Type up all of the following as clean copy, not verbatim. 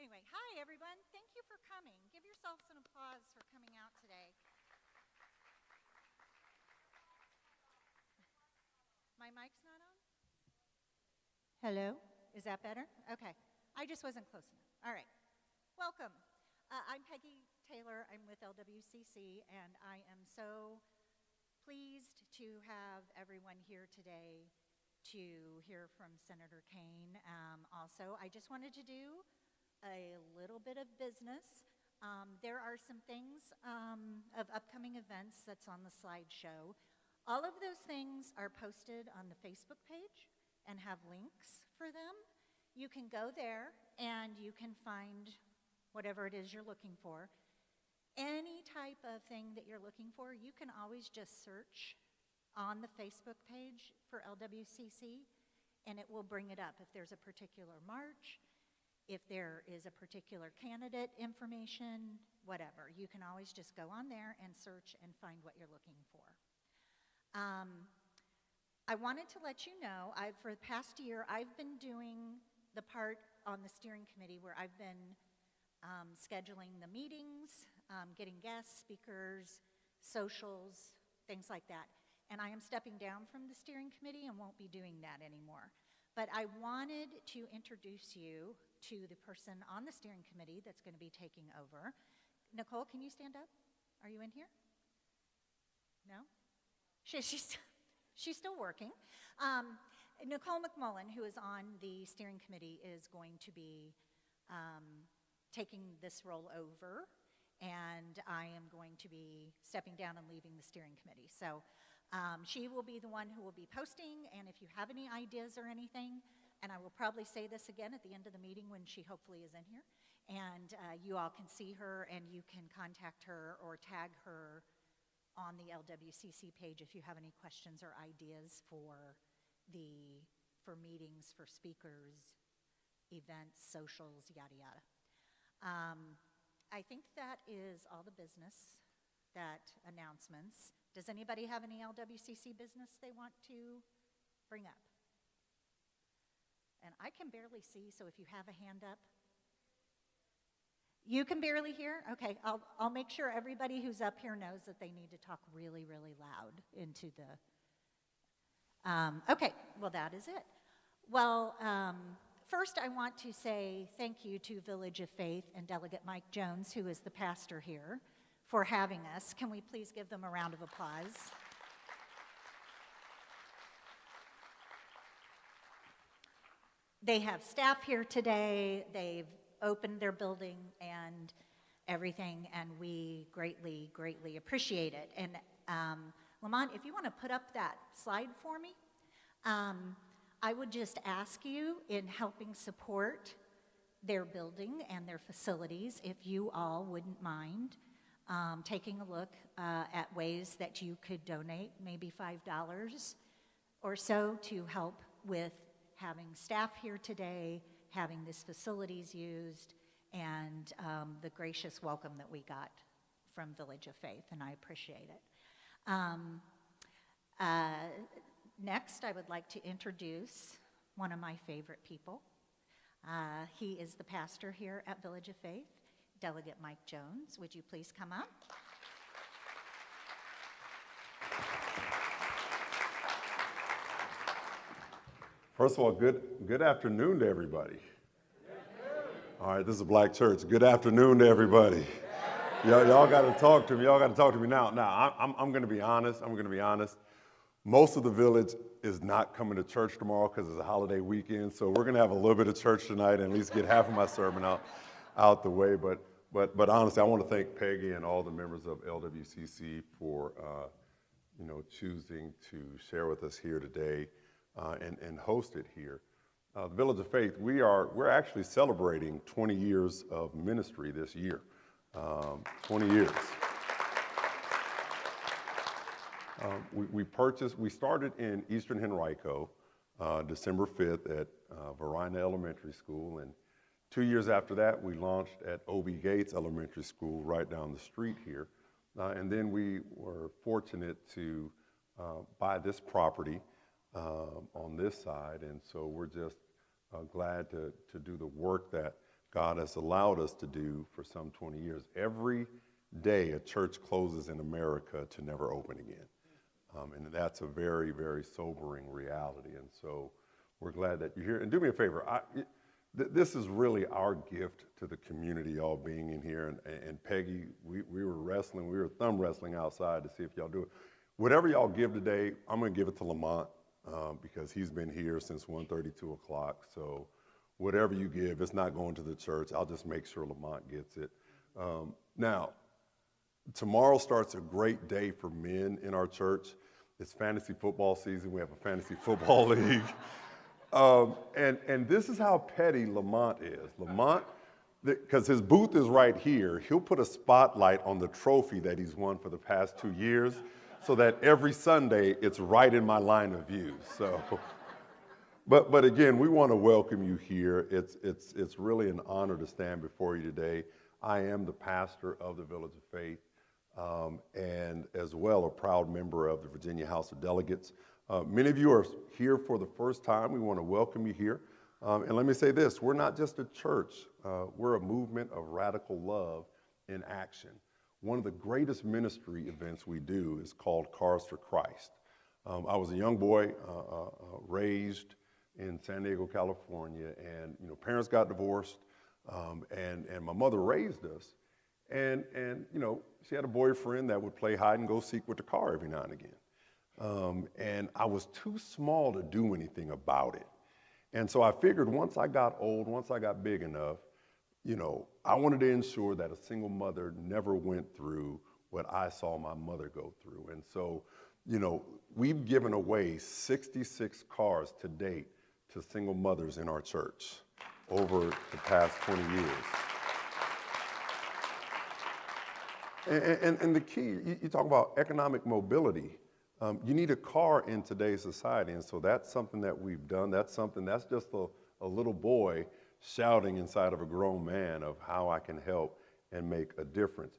Anyway, hi everyone. Thank you for coming. Give yourselves an applause for coming out today. My mic's not on? Hello? Is that better? Okay. I just wasn't close enough. All right. Welcome. I'm Peggy Taylor. I'm with LWCC, and I am so pleased to have everyone here today to hear from Senator Kaine. Also, I just wanted to do a little bit of business. There are some things of upcoming events that's on the slideshow. All of those things are posted on the Facebook page and have links for them. You can go there and you can find whatever it is you're looking for. Any type of thing that you're looking for, you can always just search on the Facebook page for LWCC, and it will bring it up. If there's a particular march, if there is a particular candidate information, whatever, you can always just go on there and search and find what you're looking for. I wanted to let you know, for the past year, I've been doing the part on the steering committee where I've been scheduling the meetings, getting guests, speakers, socials, things like that. And I am stepping down from the steering committee and won't be doing that anymore. But I wanted to introduce you to the person on the steering committee that's going to be taking over. Nicole, can you stand up? Are you in here? No? She's still working. Nicole McMullen, who is on the steering committee, is going to be taking this role over, and I am going to be stepping down and leaving the steering committee. So she will be the one who will be posting, and if you have any ideas or anything, and I will probably say this again at the end of the meeting when she hopefully is in here, and you all can see her and you can contact her or tag her on the LWCC page if you have any questions or ideas for meetings, for speakers, events, socials, yada yada. I think that is all the business, announcements. Does anybody have any LWCC business they want to bring up? And I can barely see, so if you have a hand up. You can barely hear? Okay, I'll make sure everybody who's up here knows that they need to talk really, really loud into the... okay, well, that is it. Well, first I want to say thank you to Village of Faith and Delegate Mike Jones, who is the pastor here, for having us. Can we please give them a round of applause? They have staff here today. They've opened their building and everything, and we greatly, greatly appreciate it. And Lamont, if you want to put up that slide for me, I would just ask you, in helping support their building and their facilities, if you all wouldn't mind taking a look at ways that you could donate, maybe $5 or so, to help with having staff here today, having these facilities used, and the gracious welcome that we got from Village of Faith, and I appreciate it. Next, I would like to introduce one of my favorite people. He is the pastor here at Village of Faith, Delegate Mike Jones. Would you please come up? First of all, good afternoon to everybody. All right, this is a black church. Good afternoon to everybody. Y'all got to talk to me. Y'all got to talk to me now. Now, I'm going to be honest. Most of the village is not coming to church tomorrow because it's a holiday weekend. So we're going to have a little bit of church tonight and at least get half of my sermon out the way. But honestly, I want to thank Peggy and all the members of LWCC for choosing to share with us here today and host it here. The Village of Faith, we're actually celebrating 20 years of ministry this year. 20 years. We started in Eastern Henrico December 5th at Varina Elementary School, and 2 years after that we launched at O.B. Gates Elementary School right down the street here. And then we were fortunate to buy this property on this side, and so we're just glad to do the work that God has allowed us to do for some 20 years. Every day a church closes in America to never open again. And that's a very, very sobering reality. And so we're glad that you're here. And do me a favor, this is really our gift to the community, all being in here. And Peggy, we were thumb wrestling outside to see if y'all do it. Whatever y'all give today, I'm going to give it to Lamont because he's been here since 1:30, 2 o'clock. So whatever you give, it's not going to the church. I'll just make sure Lamont gets it. Now, tomorrow starts a great day for men in our church. It's fantasy football season. We have a fantasy football league. And this is how petty Lamont is. Lamont, because his booth is right here, he'll put a spotlight on the trophy that he's won for the past 2 years so that every Sunday it's right in my line of view. So, but again, we want to welcome you here. It's really an honor to stand before you today. I am the pastor of the Village of Faith. And as well, a proud member of the Virginia House of Delegates. Many of you are here for the first time. We want to welcome you here. And let me say this, we're not just a church, we're a movement of radical love in action. One of the greatest ministry events we do is called Cars for Christ. I was a young boy raised in San Diego, California, and parents got divorced, and my mother raised us. And she had a boyfriend that would play hide and go seek with the car every now and again. And I was too small to do anything about it. And so I figured once I got old, once I got big enough, I wanted to ensure that a single mother never went through what I saw my mother go through. And so, we've given away 66 cars to date to single mothers in our church over the past 20 years. And the key, you talk about economic mobility. You need a car in today's society, and so that's something that we've done. That's just a little boy shouting inside of a grown man of how I can help and make a difference.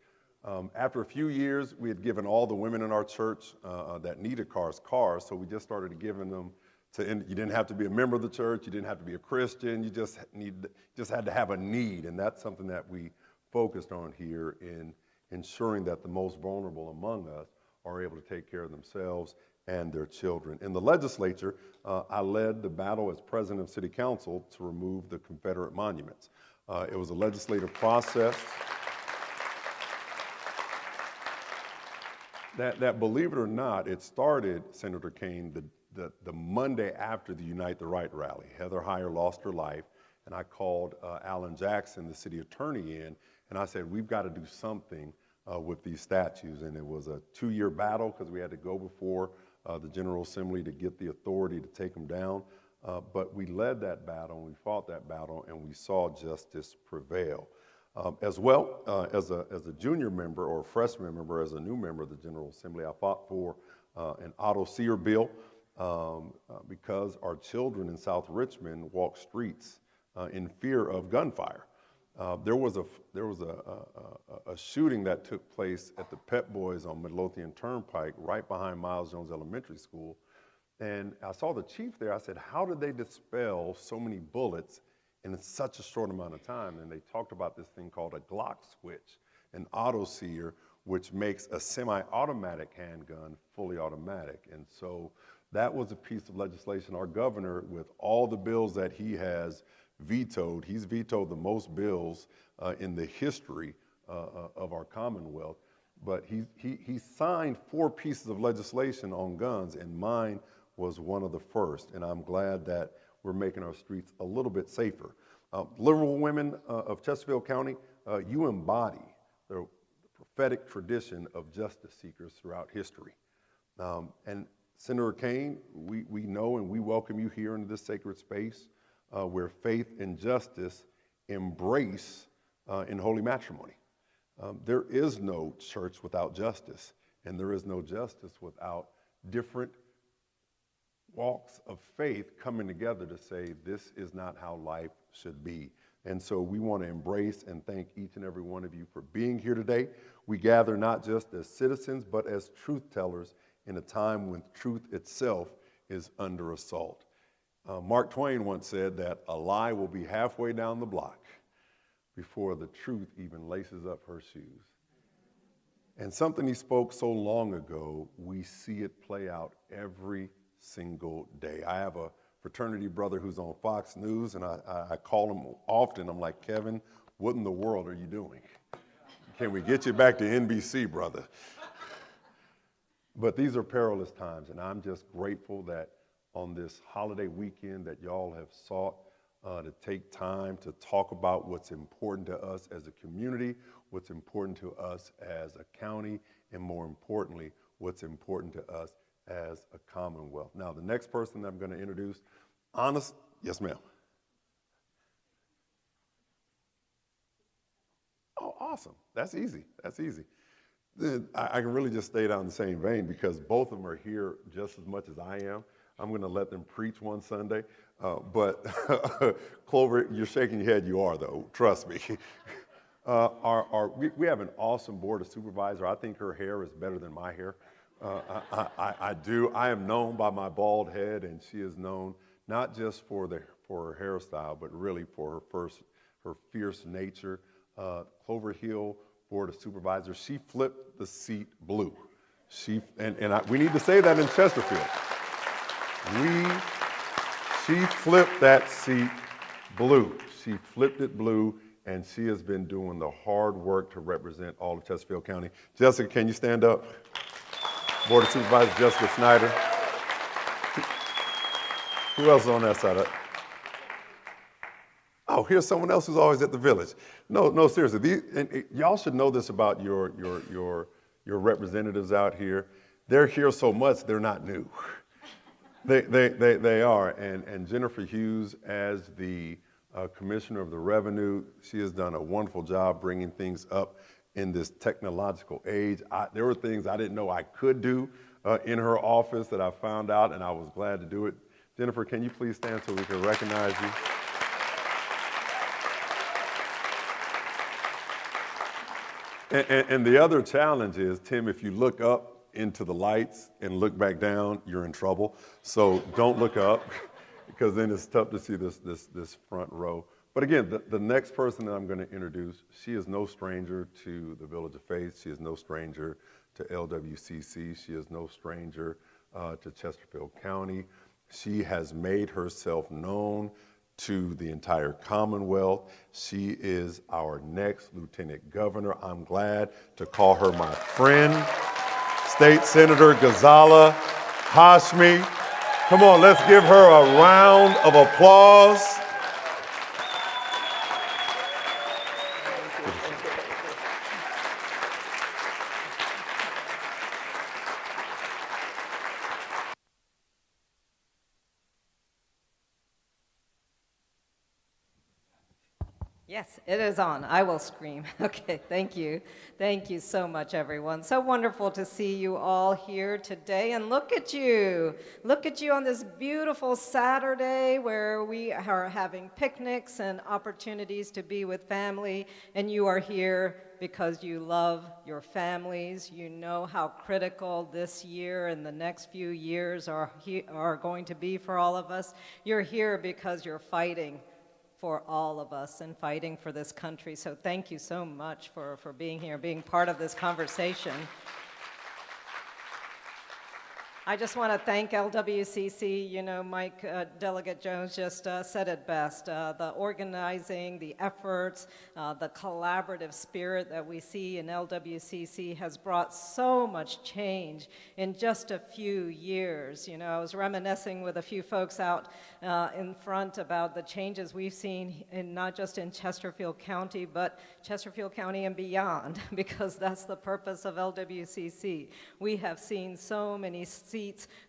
After a few years, we had given all the women in our church that needed cars, so we just started giving them you didn't have to be a member of the church, you didn't have to be a Christian, you just had to have a need, and that's something that we focused on here in ensuring that the most vulnerable among us are able to take care of themselves and their children. In the legislature, I led the battle as president of city council to remove the Confederate monuments. It was a legislative process that believe it or not, it started, Senator Kaine, the Monday after the Unite the Right rally. Heather Heyer lost her life, and I called Alan Jackson, the city attorney, in, and I said, we've got to do something with these statues. And it was a 2-year battle because we had to go before the General Assembly to get the authority to take them down. But we led that battle, and we fought that battle, and we saw justice prevail. As well, as a junior member or a freshman member, as a new member of the General Assembly, I fought for an auto sear bill because our children in South Richmond walk streets in fear of gunfire. There was a shooting that took place at the Pep Boys on Midlothian Turnpike, right behind Miles Jones Elementary School. And I saw the chief there. I said, how did they dispel so many bullets in such a short amount of time? And they talked about this thing called a Glock switch, an auto sear, which makes a semi-automatic handgun fully automatic. And so that was a piece of legislation. Our governor, with all the bills that he has vetoed, he's vetoed the most bills in the history of our Commonwealth, but he signed 4 pieces of legislation on guns, and mine was one of the first, and I'm glad that we're making our streets a little bit safer. Liberal women of Chesterfield County, you embody the prophetic tradition of justice seekers throughout history. And Senator Kaine, we know and we welcome you here into this sacred space where faith and justice embrace in holy matrimony. There is no church without justice, and there is no justice without different walks of faith coming together to say this is not how life should be. And so we want to embrace and thank each and every one of you for being here today. We gather not just as citizens, but as truth tellers in a time when truth itself is under assault. Mark Twain once said that a lie will be halfway down the block, before the truth even laces up her shoes. And something he spoke so long ago, we see it play out every single day. I have a fraternity brother who's on Fox News, and I call him often. I'm like, Kevin, what in the world are you doing? Can we get you back to NBC, brother? But these are perilous times, and I'm just grateful that on this holiday weekend that y'all have sought to take time to talk about what's important to us as a community, what's important to us as a county, and more importantly, what's important to us as a commonwealth. Now, the next person that I'm going to introduce, yes, ma'am. Oh, awesome. That's easy. That's easy. Then I can really just stay down the same vein because both of them are here just as much as I am. I'm going to let them preach one Sunday. But Clover, you're shaking your head. You are, though. Trust me. We have an awesome board of supervisors. I think her hair is better than my hair. I do. I am known by my bald head, and she is known not just for her hairstyle, but really for her fierce nature. Clover Hill Board of Supervisors, she flipped the seat blue. We need to say that in Chesterfield. She flipped that seat blue. She flipped it blue, and she has been doing the hard work to represent all of Chesterfield County. Jessica, can you stand up? Board of Supervisors, Jessica Snyder. Who else is on that side? Oh, here's someone else who's always at the village. No, seriously. Y'all should know this about your representatives out here. They're here so much, they're not new. They are. And Jennifer Hughes, as the Commissioner of the Revenue, she has done a wonderful job bringing things up in this technological age. There were things I didn't know I could do in her office that I found out, and I was glad to do it. Jennifer, can you please stand so we can recognize you? And the other challenge is, Tim, if you look up into the lights and look back down, you're in trouble. So don't look up, because then it's tough to see this front row. But again, the next person that I'm going to introduce, she is no stranger to the Village of Faith. She is no stranger to LWCC. She is no stranger to Chesterfield County. She has made herself known to the entire Commonwealth. She is our next Lieutenant Governor. I'm glad to call her my friend, State Senator Ghazala Hashmi. Come on, let's give her a round of applause. Yes, it is on. I will scream. Okay, thank you. Thank you so much, everyone. So wonderful to see you all here today. And look at you. Look at you on this beautiful Saturday where we are having picnics and opportunities to be with family. And you are here because you love your families. You know how critical this year and the next few years are going to be for all of us. You're here because you're fighting for all of us and fighting for this country. So thank you so much for being here, being part of this conversation. I just want to thank LWCC. You know, Mike, Delegate Jones just said it best. The organizing, the efforts, the collaborative spirit that we see in LWCC has brought so much change in just a few years. You know, I was reminiscing with a few folks out in front about the changes we've seen in not just in Chesterfield County, but Chesterfield County and beyond, because that's the purpose of LWCC. We have seen so many seats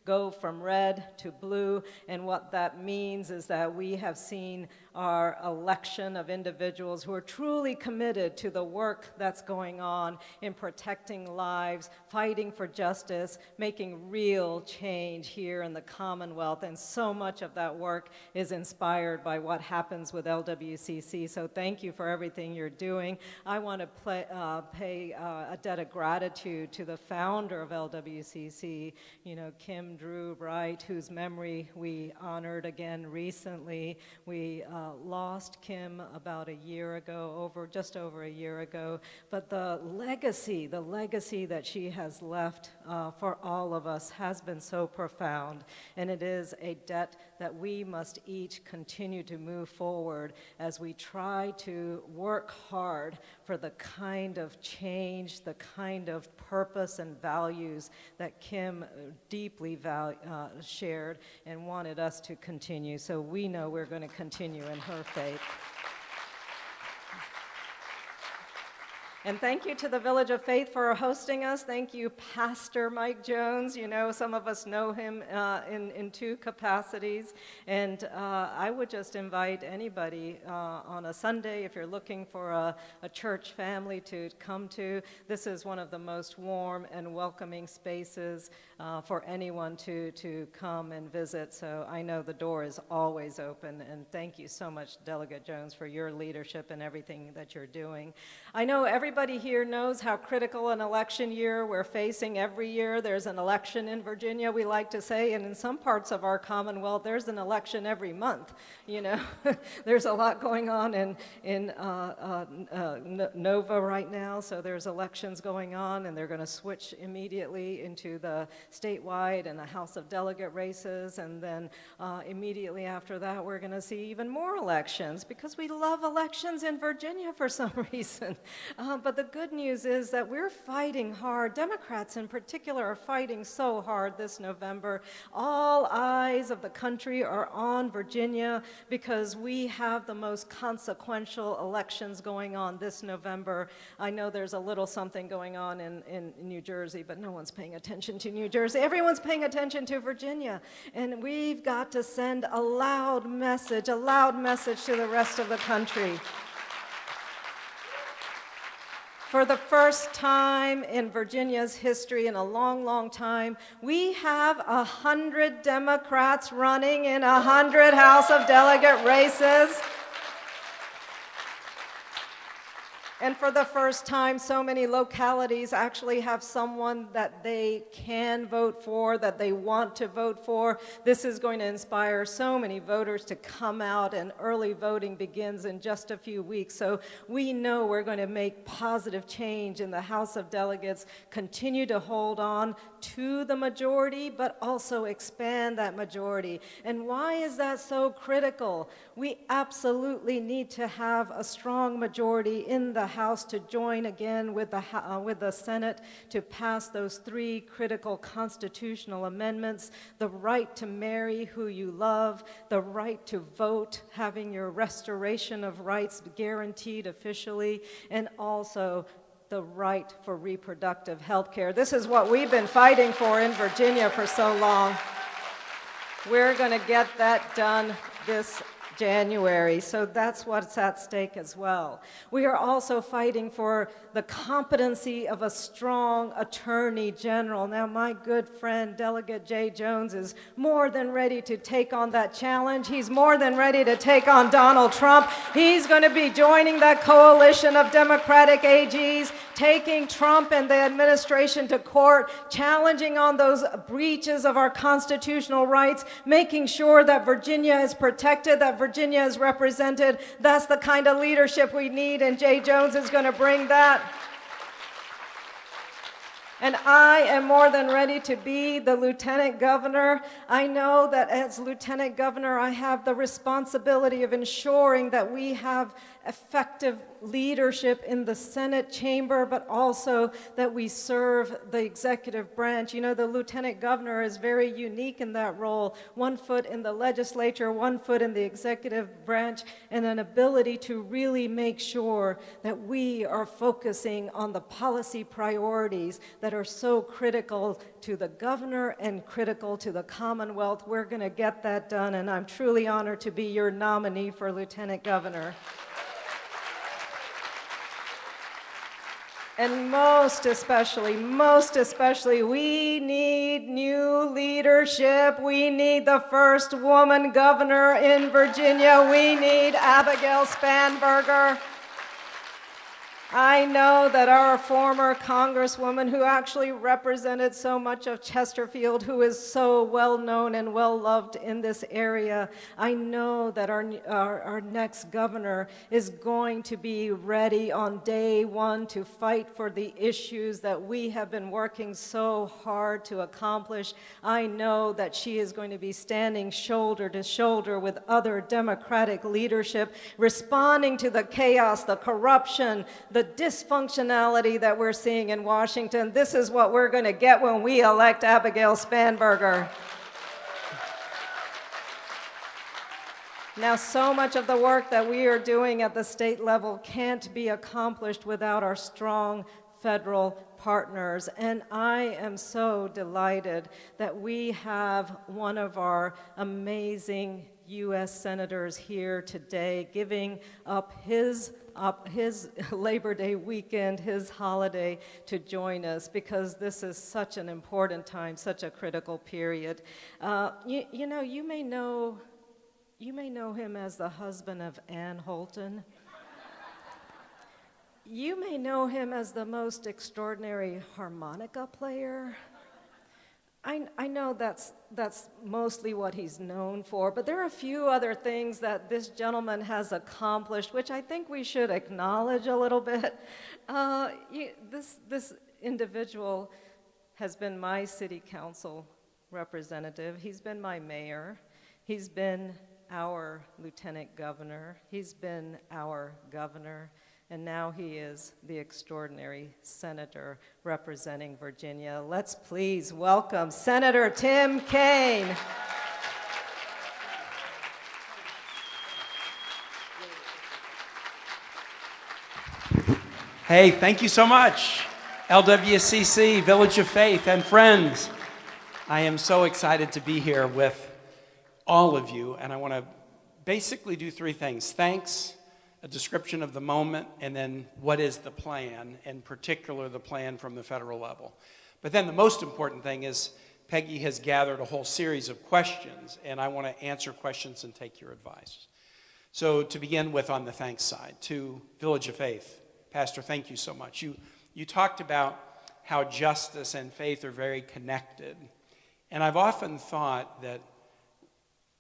go from red to blue, and what that means is that we have seen our election of individuals who are truly committed to the work that's going on in protecting lives, fighting for justice, making real change here in the Commonwealth, and so much of that work is inspired by what happens with LWCC. So thank you for everything you're doing. I want to pay a debt of gratitude to the founder of LWCC, you know, Kim Drew Bright, whose memory we honored again recently. We lost Kim about a year ago, just over a year ago, but the legacy that she has left for all of us has been so profound, and it is a debt that we must each continue to move forward as we try to work hard for the kind of change, the kind of purpose and values that Kim deeply shared and wanted us to continue. So we know we're going to continue in her faith. And thank you to the Village of Faith for hosting us. Thank you, Pastor Mike Jones. You know, some of us know him in two capacities. And I would just invite anybody on a Sunday, if you're looking for a church family to come to, this is one of the most warm and welcoming spaces for anyone to come and visit. So I know the door is always open. And thank you so much, Delegate Jones, for your leadership and everything that you're doing. I know everybody here knows how critical an election year we're facing every year. There's an election in Virginia, we like to say, and in some parts of our Commonwealth, there's an election every month. You know, there's a lot going on in Nova right now, so there's elections going on, and they're going to switch immediately into the statewide and the House of Delegate races, and then immediately after that, we're going to see even more elections, because we love elections in Virginia for some reason. But the good news is that we're fighting hard. Democrats in particular are fighting so hard this November. All eyes of the country are on Virginia because we have the most consequential elections going on this November. I know there's a little something going on in New Jersey, but no one's paying attention to New Jersey. Everyone's paying attention to Virginia. And we've got to send a loud message to the rest of the country. For the first time in Virginia's history in a long, long time, we have 100 Democrats running in 100 House of Delegate races. And for the first time, so many localities actually have someone that they can vote for, that they want to vote for. This is going to inspire so many voters to come out, and early voting begins in just a few weeks. So we know we're going to make positive change in the House of Delegates, continue to hold on to the majority, but also expand that majority. And why is that so critical? We absolutely need to have a strong majority in the House to join again with the Senate to pass those three critical constitutional amendments: the right to marry who you love, the right to vote, having your restoration of rights guaranteed officially, and also the right for reproductive health care. This is what we've been fighting for in Virginia for so long. We're going to get that done this January, so that's what's at stake as well. We are also fighting for the competency of a strong attorney general. Now, my good friend, Delegate Jay Jones, is more than ready to take on that challenge. He's more than ready to take on Donald Trump. He's going to be joining that coalition of Democratic AGs, taking Trump and the administration to court, challenging on those breaches of our constitutional rights, making sure that Virginia is protected, that Virginia is represented. That's the kind of leadership we need, and Jay Jones is going to bring that. And I am more than ready to be the lieutenant governor. I know that as lieutenant governor, I have the responsibility of ensuring that we have effective leadership in the Senate chamber, but also that we serve the executive branch. You know, the lieutenant governor is very unique in that role. 1 foot in the legislature, 1 foot in the executive branch, and an ability to really make sure that we are focusing on the policy priorities that are so critical to the governor and critical to the Commonwealth. We're going to get that done, and I'm truly honored to be your nominee for lieutenant governor. And most especially, we need new leadership. We need the first woman governor in Virginia. We need Abigail Spanberger. I know that our former congresswoman who actually represented so much of Chesterfield, who is so well known and well loved in this area, I know that our next governor is going to be ready on day one to fight for the issues that we have been working so hard to accomplish. I know that she is going to be standing shoulder to shoulder with other Democratic leadership, responding to the chaos, the corruption, the dysfunctionality that we're seeing in Washington. This is what we're going to get when we elect Abigail Spanberger. Now, so much of the work that we are doing at the state level can't be accomplished without our strong federal partners, and I am so delighted that we have one of our amazing U.S. senators here today giving up his Labor Day weekend, his holiday, to join us, because this is such an important time, such a critical period. You may know him as the husband of Ann Holton. You may know him as the most extraordinary harmonica player. I know that's mostly what he's known for, but there are a few other things that this gentleman has accomplished, which I think we should acknowledge a little bit. This individual has been my city council representative. He's been my mayor. He's been our lieutenant governor. He's been our governor. And now he is the extraordinary senator representing Virginia. Let's please welcome Senator Tim Kaine. Hey, thank you so much, LWCC, Village of Faith, and friends. I am so excited to be here with all of you, and I want to basically do three things. Thanks, a description of the moment, and then what is the plan, in particular the plan from the federal level. But then the most important thing is Peggy has gathered a whole series of questions, and I want to answer questions and take your advice. So to begin with, on the thanks side, to Village of Faith, Pastor, thank you so much. You talked about how justice and faith are very connected, and I've often thought that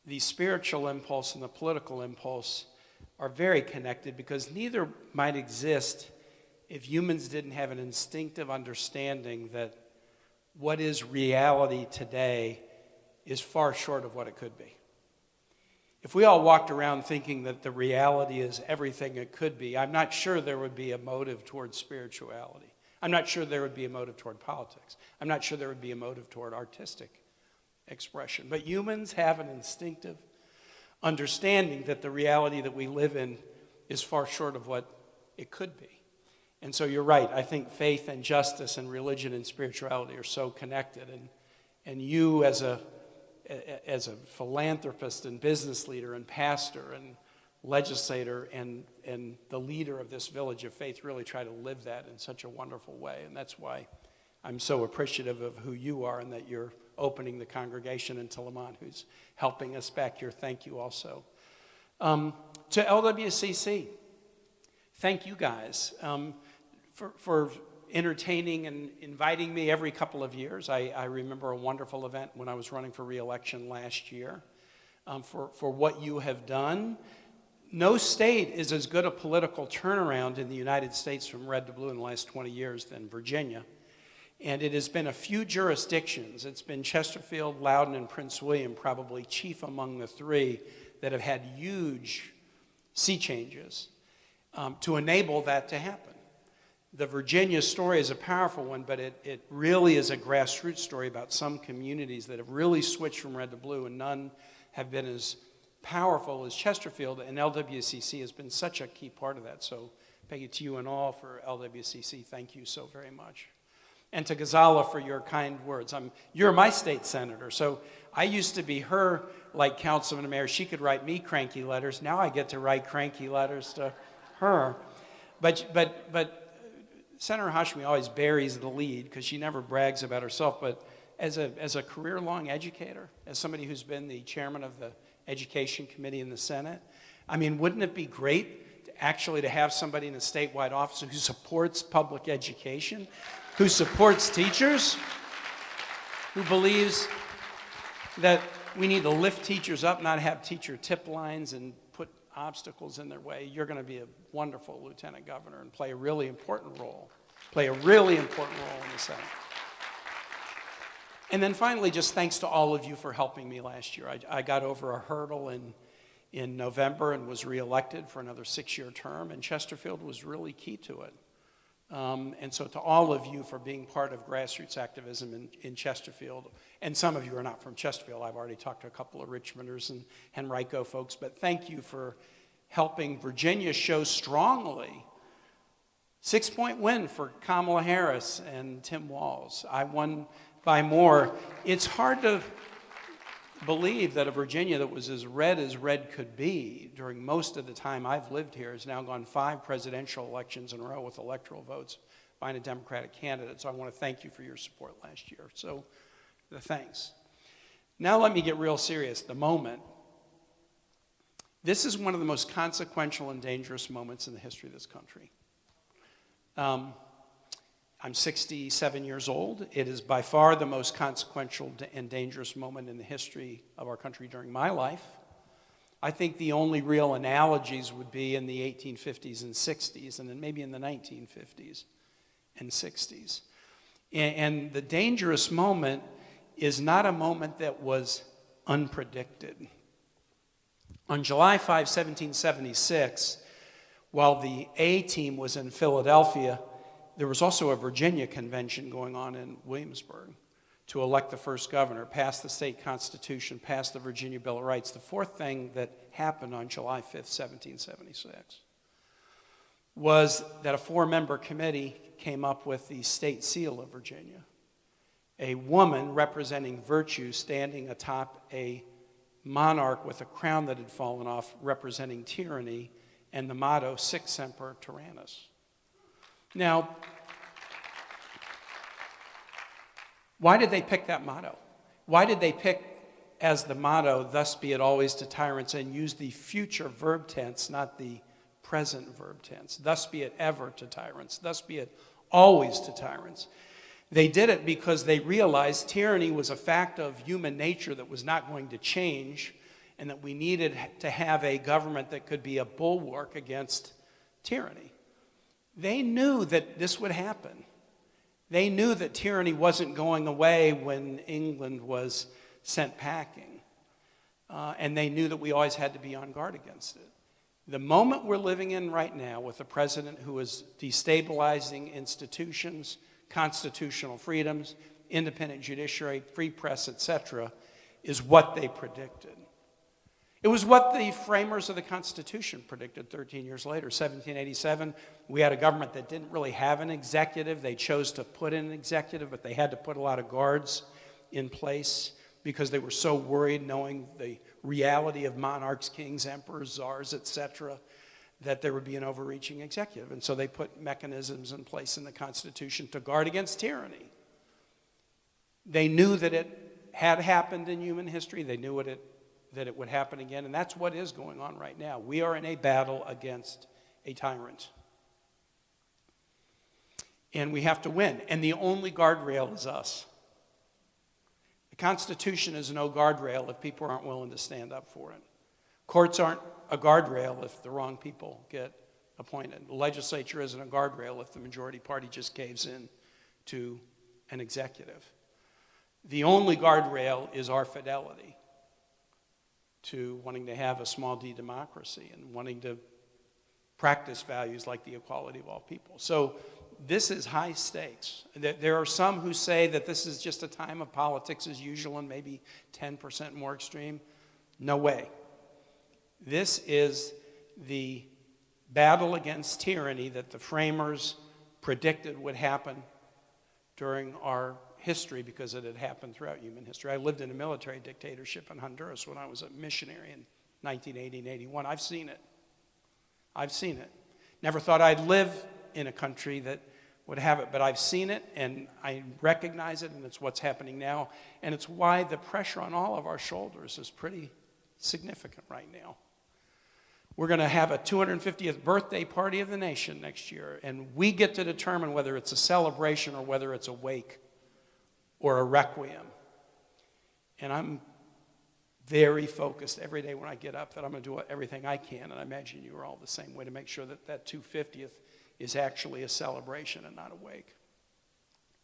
the spiritual impulse and the political impulse are very connected, because neither might exist if humans didn't have an instinctive understanding that what is reality today is far short of what it could be. If we all walked around thinking that the reality is everything it could be, I'm not sure there would be a motive toward spirituality. I'm not sure there would be a motive toward politics. I'm not sure there would be a motive toward artistic expression. But humans have an instinctive understanding that the reality that we live in is far short of what it could be. And so you're right. I think faith and justice and religion and spirituality are so connected. And you as a philanthropist and business leader and pastor and legislator and the leader of this Village of Faith really try to live that in such a wonderful way. And that's why I'm so appreciative of who you are and that you're opening the congregation, and to Lamont, who's helping us back here. Thank you also. To LWCC, thank you guys for entertaining and inviting me every couple of years. I remember a wonderful event when I was running for re-election last year for what you have done. No state is as good a political turnaround in the United States from red to blue in the last 20 years than Virginia. And it has been a few jurisdictions. It's been Chesterfield, Loudoun, and Prince William, probably chief among the three, that have had huge sea changes to enable that to happen. The Virginia story is a powerful one, but it really is a grassroots story about some communities that have really switched from red to blue, and none have been as powerful as Chesterfield, and LWCC has been such a key part of that. So, Peggy, to you and all for LWCC, thank you so very much. And to Ghazala for your kind words. You're my state senator, so I used to be her, like councilman and mayor. She could write me cranky letters. Now I get to write cranky letters to her. But Senator Hashmi always buries the lead because she never brags about herself. But as a career-long educator, as somebody who's been the chairman of the Education Committee in the Senate, I mean, wouldn't it be great to actually to have somebody in a statewide office who supports public education, who supports teachers, who believes that we need to lift teachers up, not have teacher tip lines and put obstacles in their way. You're going to be a wonderful lieutenant governor and play a really important role in the Senate. And then finally, just thanks to all of you for helping me last year. I got over a hurdle in November and was reelected for another 6-year term, and Chesterfield was really key to it. And so to all of you for being part of grassroots activism in Chesterfield, and some of you are not from Chesterfield. I've already talked to a couple of Richmonders and Henrico folks, but thank you for helping Virginia show strongly. 6-point win for Kamala Harris and Tim Walz. I won by more. It's hard to believe that a Virginia that was as red could be during most of the time I've lived here has now gone 5 presidential elections in a row with electoral votes behind a Democratic candidate. So I want to thank you for your support last year. So the thanks. Now let me get real serious. The moment. This is one of the most consequential and dangerous moments in the history of this country. I'm 67 years old. It is by far the most consequential and dangerous moment in the history of our country during my life. I think the only real analogies would be in the 1850s and 60s, and then maybe in the 1950s and 60s. And the dangerous moment is not a moment that was unpredicted. On July 5, 1776, while the A team was in Philadelphia, there was also a Virginia convention going on in Williamsburg to elect the first governor, pass the state constitution, pass the Virginia Bill of Rights. The fourth thing that happened on July 5th, 1776 was that a 4-member committee came up with the state seal of Virginia, a woman representing virtue standing atop a monarch with a crown that had fallen off representing tyranny, and the motto, Sic Semper Tyrannis. Now, why did they pick that motto? Why did they pick as the motto, thus be it always to tyrants, and use the future verb tense, not the present verb tense? Thus be it ever to tyrants, thus be it always to tyrants. They did it because they realized tyranny was a fact of human nature that was not going to change, and that we needed to have a government that could be a bulwark against tyranny. They knew that this would happen. They knew that tyranny wasn't going away when England was sent packing. And they knew that we always had to be on guard against it. The moment we're living in right now with a president who is destabilizing institutions, constitutional freedoms, independent judiciary, free press, etc., is what they predicted. It was what the framers of the Constitution predicted 13 years later. 1787, we had a government that didn't really have an executive. They chose to put in an executive, but they had to put a lot of guards in place because they were so worried, knowing the reality of monarchs, kings, emperors, czars, etc., that there would be an overreaching executive. And so they put mechanisms in place in the Constitution to guard against tyranny. They knew that it had happened in human history. They knew that it would happen again, and that's what is going on right now. We are in a battle against a tyrant. And we have to win, and the only guardrail is us. The Constitution is no guardrail if people aren't willing to stand up for it. Courts aren't a guardrail if the wrong people get appointed. The legislature isn't a guardrail if the majority party just caves in to an executive. The only guardrail is our fidelity to wanting to have a small d democracy and wanting to practice values like the equality of all people. So this is high stakes. There are some who say that this is just a time of politics as usual and maybe 10% more extreme. No way. This is the battle against tyranny that the framers predicted would happen during our history because it had happened throughout human history. I lived in a military dictatorship in Honduras when I was a missionary in 1980 and 81. I've seen it. I've seen it. Never thought I'd live in a country that would have it, but I've seen it and I recognize it, and it's what's happening now. And it's why the pressure on all of our shoulders is pretty significant right now. We're going to have a 250th birthday party of the nation next year, and we get to determine whether it's a celebration or whether it's a wake or a requiem. And I'm very focused every day when I get up that I'm going to do everything I can, and I imagine you are all the same way, to make sure that that 250th is actually a celebration and not a wake.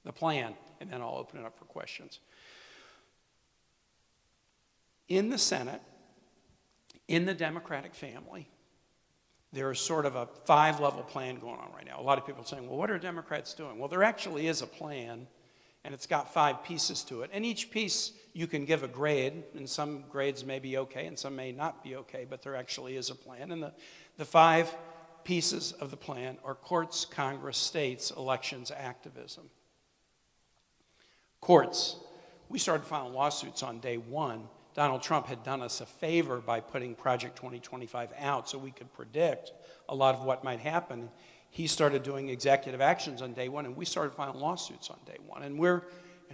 The plan, and then I'll open it up for questions. In the Senate, in the Democratic family, there is sort of a 5-level plan going on right now. A lot of people are saying, well, what are Democrats doing? Well, there actually is a plan, and it's got 5 pieces to it. And each piece you can give a grade, and some grades may be okay and some may not be okay, but there actually is a plan. And the 5 pieces of the plan are courts, Congress, states, elections, activism. Courts, we started filing lawsuits on day 1. Donald Trump had done us a favor by putting Project 2025 out so we could predict a lot of what might happen. He started doing executive actions on day 1, and we started filing lawsuits on day 1. And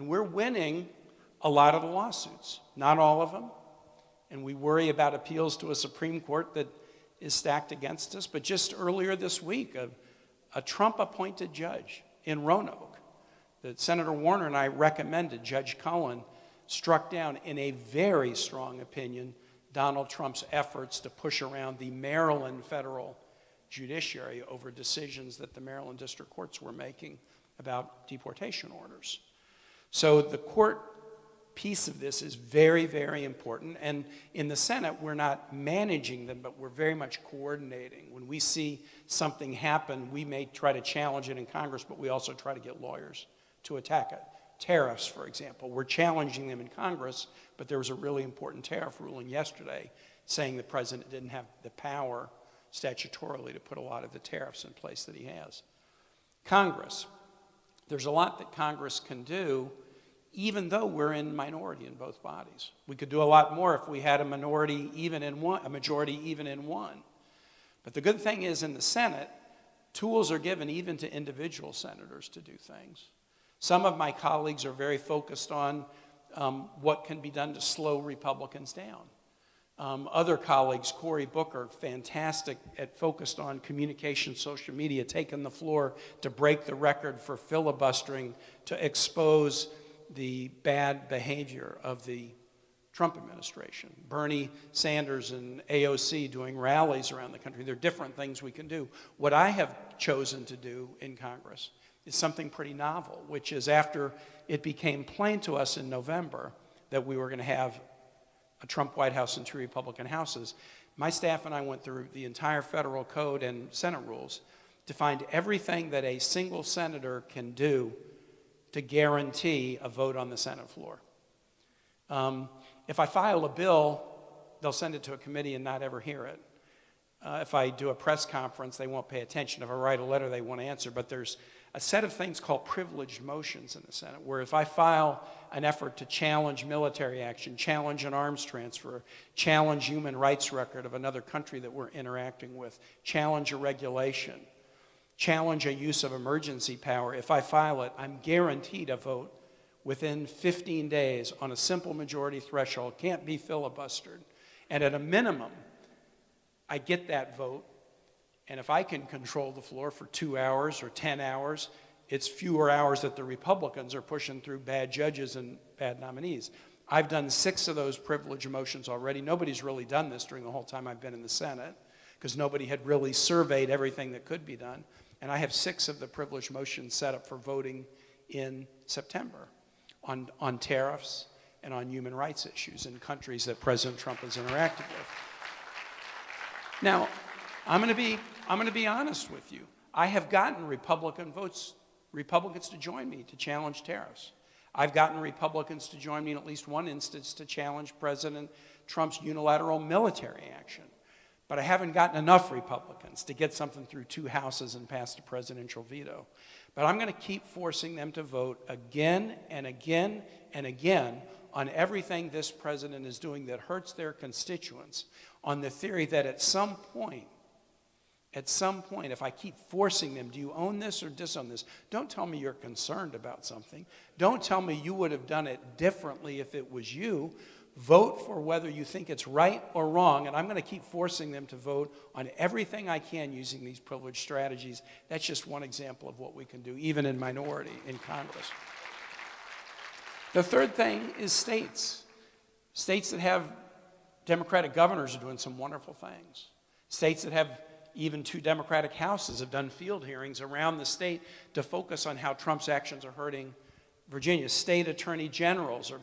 we're winning a lot of the lawsuits, not all of them. And we worry about appeals to a Supreme Court that is stacked against us. But just earlier this week, a Trump-appointed judge in Roanoke that Senator Warner and I recommended, Judge Cullen, struck down in a very strong opinion Donald Trump's efforts to push around the Maryland federal judiciary over decisions that the Maryland district courts were making about deportation orders. So the court piece of this is very, very important. And in the Senate, we're not managing them, but we're very much coordinating. When we see something happen, we may try to challenge it in Congress, but we also try to get lawyers to attack it. Tariffs, for example, we're challenging them in Congress, but there was a really important tariff ruling yesterday saying the president didn't have the power statutorily to put a lot of the tariffs in place that he has. Congress, there's a lot that Congress can do, even though we're in minority in both bodies. We could do a lot more if we had a majority even in one. But the good thing is in the Senate, tools are given even to individual senators to do things. Some of my colleagues are very focused on what can be done to slow Republicans down. Other colleagues, Cory Booker, fantastic focused on communication, social media, taking the floor to break the record for filibustering, to expose the bad behavior of the Trump administration. Bernie Sanders and AOC doing rallies around the country. There are different things we can do. What I have chosen to do in Congress is something pretty novel, which is after it became plain to us in November that we were going to have a Trump White House and 2 Republican houses, my staff and I went through the entire federal code and Senate rules to find everything that a single senator can do to guarantee a vote on the Senate floor. If I file a bill, they'll send it to a committee and not ever hear it. If I do a press conference, they won't pay attention. If I write a letter, they won't answer. But there's a set of things called privileged motions in the Senate, where if I file an effort to challenge military action, challenge an arms transfer, challenge human rights record of another country that we're interacting with, challenge a regulation, challenge a use of emergency power, if I file it, I'm guaranteed a vote within 15 days on a simple majority threshold. Can't be filibustered. And at a minimum, I get that vote. And if I can control the floor for 2 hours or 10 hours, it's fewer hours that the Republicans are pushing through bad judges and bad nominees. I've done 6 of those privilege motions already. Nobody's really done this during the whole time I've been in the Senate because nobody had really surveyed everything that could be done. And I have 6 of the privilege motions set up for voting in September on tariffs and on human rights issues in countries that President Trump has interacted with. Now, I'm going to be honest with you. I have gotten Republicans to join me to challenge tariffs. I've gotten Republicans to join me in at least one instance to challenge President Trump's unilateral military action. But I haven't gotten enough Republicans to get something through 2 houses and pass a presidential veto. But I'm going to keep forcing them to vote again and again and again on everything this president is doing that hurts their constituents, on the theory that at some point, if I keep forcing them, do you own this or disown this? Don't tell me you're concerned about something. Don't tell me you would have done it differently if it was you. Vote for whether you think it's right or wrong, and I'm going to keep forcing them to vote on everything I can using these privilege strategies. That's just one example of what we can do, even in minority in Congress. The third thing is states. States that have Democratic governors are doing some wonderful things. States that have even 2 Democratic houses have done field hearings around the state to focus on how Trump's actions are hurting Virginia. State attorney generals are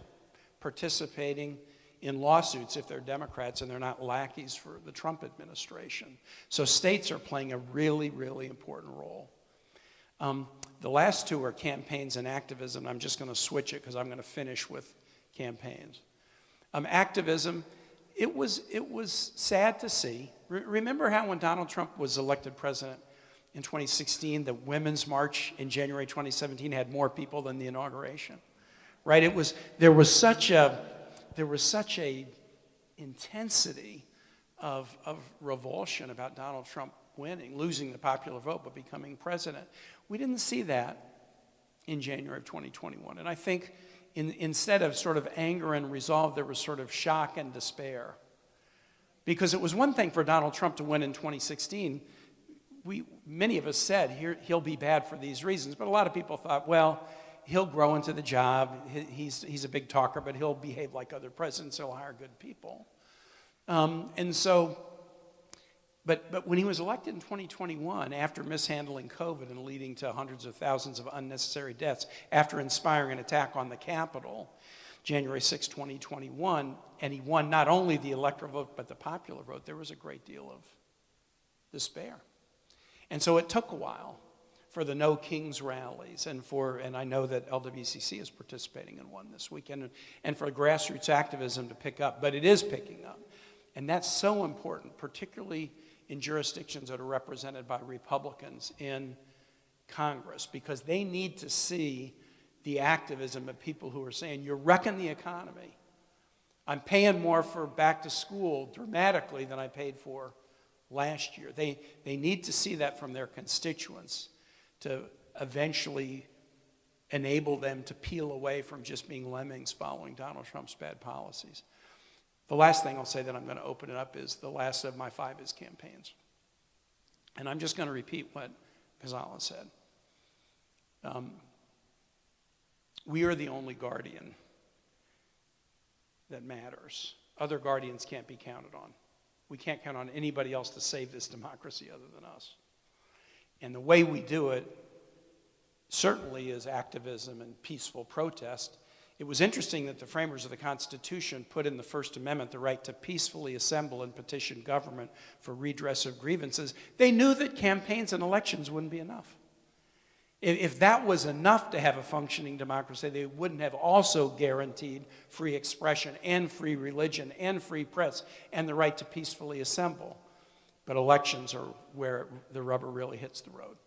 participating in lawsuits if they're Democrats and they're not lackeys for the Trump administration. So states are playing a really, really important role. The last 2 are campaigns and activism. I'm just going to switch it because I'm going to finish with campaigns. Activism, it was sad to see. Remember how when Donald Trump was elected president in 2016, the Women's March in January 2017 had more people than the inauguration, right? There was such a intensity of revulsion about Donald Trump winning, losing the popular vote, but becoming president. We didn't see that in January of 2021, and I think instead of sort of anger and resolve, there was sort of shock and despair. Because it was one thing for Donald Trump to win in 2016. Many of us said he'll be bad for these reasons, but a lot of people thought, well, he'll grow into the job. He's a big talker, but he'll behave like other presidents. He'll hire good people. But when he was elected in 2021, after mishandling COVID and leading to hundreds of thousands of unnecessary deaths, after inspiring an attack on the Capitol, January 6, 2021, and he won not only the electoral vote but the popular vote, there was a great deal of despair. And so it took a while for the No Kings rallies and I know that LWCC is participating in one this weekend, and for grassroots activism to pick up, but it is picking up. And that's so important, particularly in jurisdictions that are represented by Republicans in Congress, because they need to see the activism of people who are saying, you're wrecking the economy. I'm paying more for back to school dramatically than I paid for last year. They need to see that from their constituents to eventually enable them to peel away from just being lemmings following Donald Trump's bad policies. The last thing I'll say that I'm going to open it up is the last of my 5 is campaigns. And I'm just going to repeat what Gonzalez said. We are the only guardian that matters. Other guardians can't be counted on. We can't count on anybody else to save this democracy other than us. And the way we do it certainly is activism and peaceful protest. It was interesting that the framers of the Constitution put in the First Amendment the right to peacefully assemble and petition government for redress of grievances. They knew that campaigns and elections wouldn't be enough. If that was enough to have a functioning democracy, they wouldn't have also guaranteed free expression and free religion and free press and the right to peacefully assemble. But elections are where the rubber really hits the road.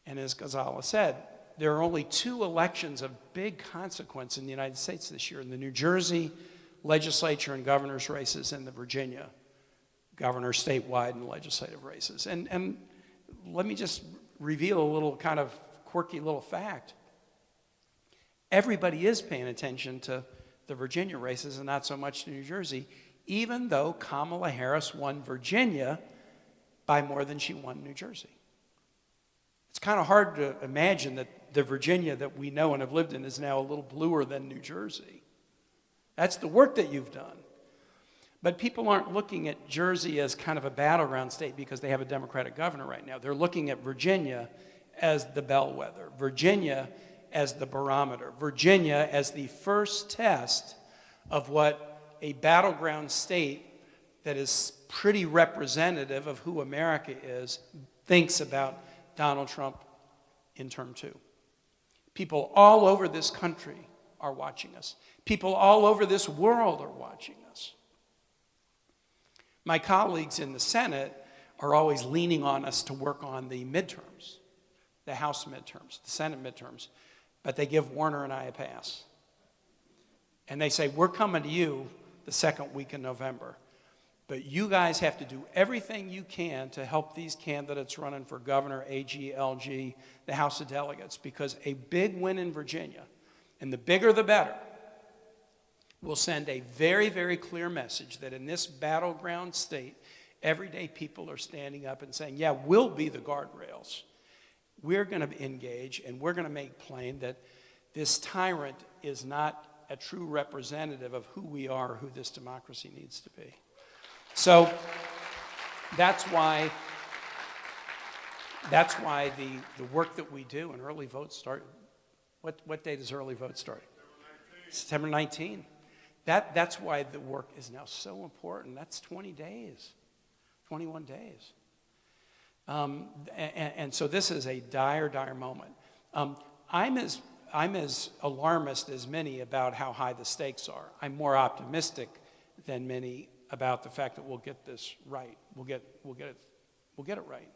And as Gonzalez said, there are only 2 elections of big consequence in the United States this year, in the New Jersey legislature and governor's races and the Virginia governor statewide and legislative races. And let me just reveal a little kind of quirky little fact. Everybody is paying attention to the Virginia races and not so much to New Jersey, even though Kamala Harris won Virginia by more than she won New Jersey. It's kind of hard to imagine that the Virginia that we know and have lived in is now a little bluer than New Jersey. That's the work that you've done. But people aren't looking at Jersey as kind of a battleground state because they have a Democratic governor right now. They're looking at Virginia as the bellwether, Virginia as the barometer, Virginia as the first test of what a battleground state that is pretty representative of who America is thinks about Donald Trump in term 2. People all over this country are watching us. People all over this world are watching us. My colleagues in the Senate are always leaning on us to work on the midterms, the House midterms, the Senate midterms, but they give Warner and I a pass. And they say, we're coming to you the second week in November, but you guys have to do everything you can to help these candidates running for governor, AG, LG, the House of Delegates, because a big win in Virginia, and the bigger the better, will send a very, very clear message that in this battleground state, everyday people are standing up and saying, yeah, we'll be the guardrails. We're going to engage, and we're going to make plain that this tyrant is not a true representative of who we are, who this democracy needs to be. So that's why the work that we do, and early votes start. What day does early vote start? September 19. That's why the work is now so important. That's 20 days, 21 days. And so this is a dire, dire moment. I'm as alarmist as many about how high the stakes are. I'm more optimistic than many about the fact that we'll get this right. We'll get it right.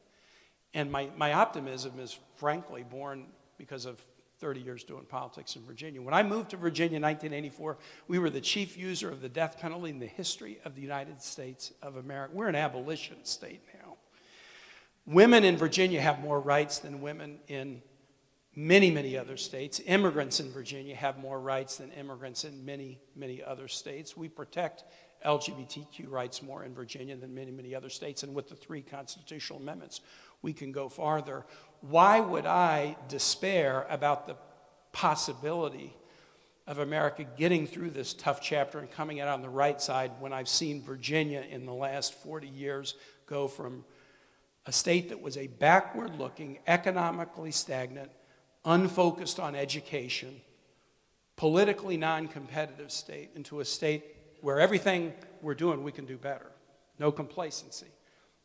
And my optimism is frankly born because of 30 years doing politics in Virginia. When I moved to Virginia in 1984, we were the chief user of the death penalty in the history of the United States of America. We're an abolition state now. Women in Virginia have more rights than women in many, many other states. Immigrants in Virginia have more rights than immigrants in many, many other states. We protect LGBTQ rights more in Virginia than many, many other states. And with the 3 constitutional amendments, we can go farther. Why would I despair about the possibility of America getting through this tough chapter and coming out on the right side when I've seen Virginia in the last 40 years go from a state that was a backward-looking, economically stagnant, unfocused on education, politically non-competitive state into a state where everything we're doing we can do better. No complacency.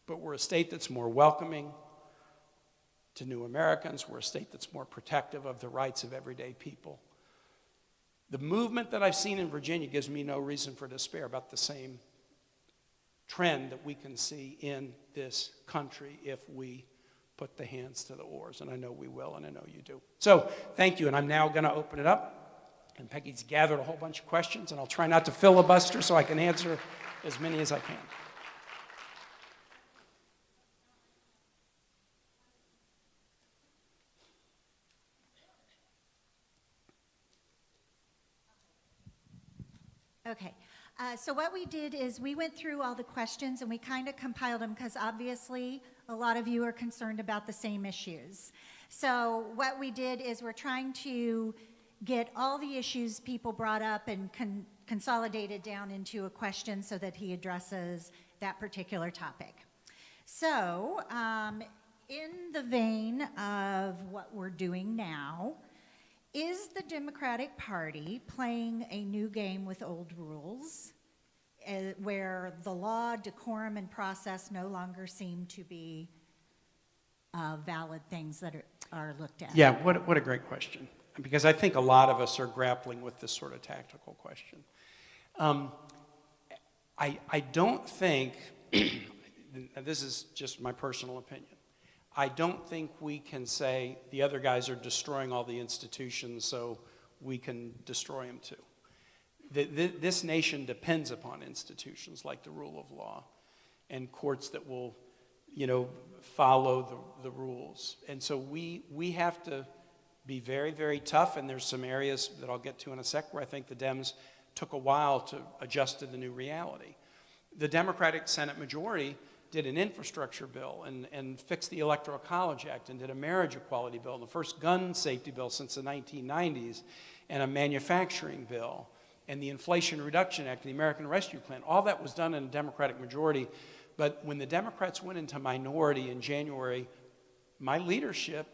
But we're a state that's more welcoming to new Americans. We're a state that's more protective of the rights of everyday people. The movement that I've seen in Virginia gives me no reason for despair about the same trend that we can see in this country if we put the hands to the oars. And I know we will, and I know you do. So thank you, and I'm now going to open it up. And Peggy's gathered a whole bunch of questions, and I'll try not to filibuster so I can answer as many as I can. Okay. So what we did is we went through all the questions and we kind of compiled them because obviously a lot of you are concerned about the same issues. So what we did is we're trying to get all the issues people brought up and consolidated down into a question so that he addresses that particular topic. So in the vein of what we're doing now, is the Democratic Party playing a new game with old rules where the law, decorum, and process no longer seem to be valid things that are looked at? Yeah, what a great question. Because I think a lot of us are grappling with this sort of tactical question. I don't think, and this is just my personal opinion, I don't think we can say the other guys are destroying all the institutions so we can destroy them too. This nation depends upon institutions like the rule of law and courts that will, follow the rules. And so we have to be very, very tough, and there's some areas that I'll get to in a sec where I think the Dems took a while to adjust to the new reality. The Democratic Senate majority did an infrastructure bill and fixed the Electoral College Act and did a marriage equality bill, the first gun safety bill since the 1990s, and a manufacturing bill, and the Inflation Reduction Act, the American Rescue Plan. All that was done in a Democratic majority. But when the Democrats went into minority in January, my leadership,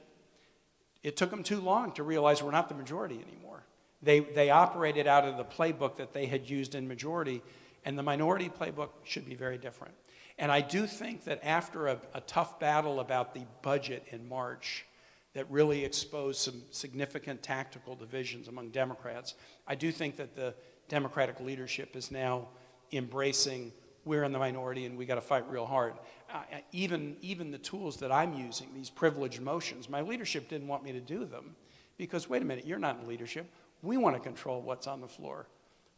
it took them too long to realize we're not the majority anymore. They operated out of the playbook that they had used in majority, and the minority playbook should be very different. And I do think that after a tough battle about the budget in March that really exposed some significant tactical divisions among Democrats, I do think that the Democratic leadership is now embracing we're in the minority and we got to fight real hard. Even the tools that I'm using, these privileged motions, my leadership didn't want me to do them because, wait a minute, you're not in leadership. We want to control what's on the floor.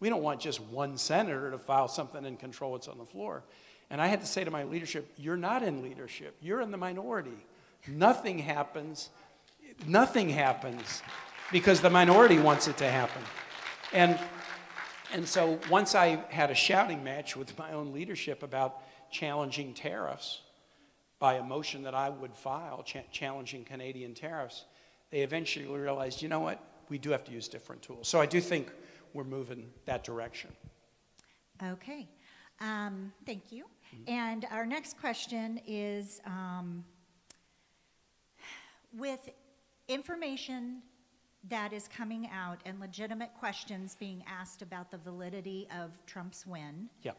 We don't want just one senator to file something and control what's on the floor. And I had to say to my leadership, you're not in leadership. You're in the minority. Nothing happens because the minority wants it to happen. And so once I had a shouting match with my own leadership about challenging tariffs by a motion that I would file, challenging Canadian tariffs, they eventually realized, you know what, we do have to use different tools. So I do think we're moving that direction. Okay, thank you. And our next question is, with information that is coming out and legitimate questions being asked about the validity of Trump's win, Yeah.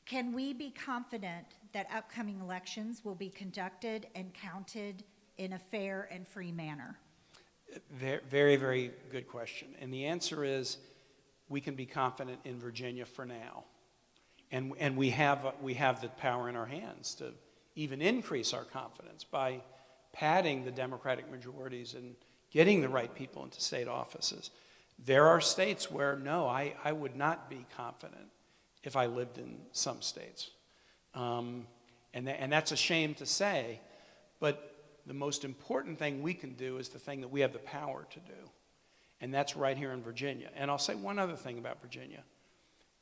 can we be confident that upcoming elections will be conducted and counted in a fair and free manner? Very, very good question. And the answer is we can be confident in Virginia for now. And we have the power in our hands to even increase our confidence by padding the Democratic majorities and getting the right people into state offices. There are states where, no, I would not be confident if I lived in some states. And that's a shame to say, but the most important thing we can do is the thing that we have the power to do, and that's right here in Virginia. And I'll say one other thing about Virginia.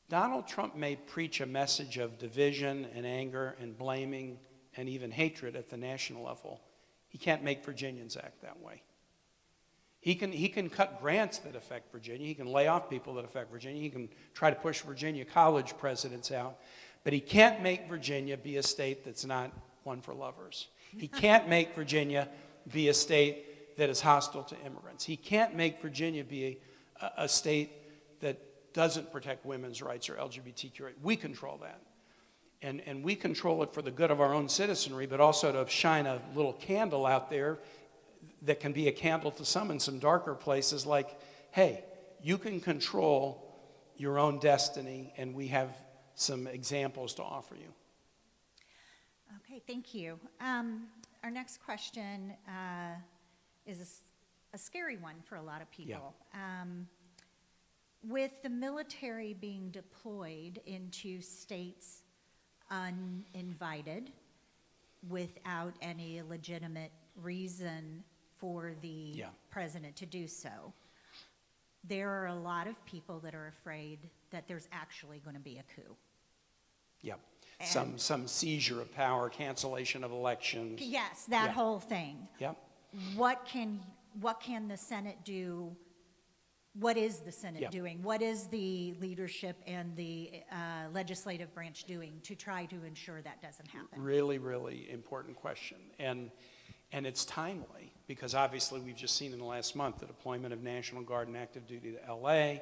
Donald Trump may preach a message of division and anger and blaming and even hatred at the national level. He can't make Virginians act that way. He can cut grants that affect Virginia. He can lay off people that affect Virginia. He can try to push Virginia college presidents out. But he can't make Virginia be a state that's not one for lovers. He can't make Virginia be a state that is hostile to immigrants. He can't make Virginia be a state that doesn't protect women's rights or LGBTQ rights. We control that. And we control it for the good of our own citizenry, but also to shine a little candle out there that can be a candle to some in some darker places, like, hey, you can control your own destiny, and we have some examples to offer you. Okay, thank you. Our next question is a scary one for a lot of people. Yeah. With the military being deployed into states uninvited, without any legitimate reason for the president to do so, there are a lot of people that are afraid that there's actually going to be a coup. Yeah. Some seizure of power, cancellation of elections. Yes, that whole thing. Yep. What can the Senate do? What is the Senate doing? What is the leadership and the legislative branch doing to try to ensure that doesn't happen? Really, really important question. And it's timely because obviously we've just seen in the last month the deployment of National Guard and active duty to LA,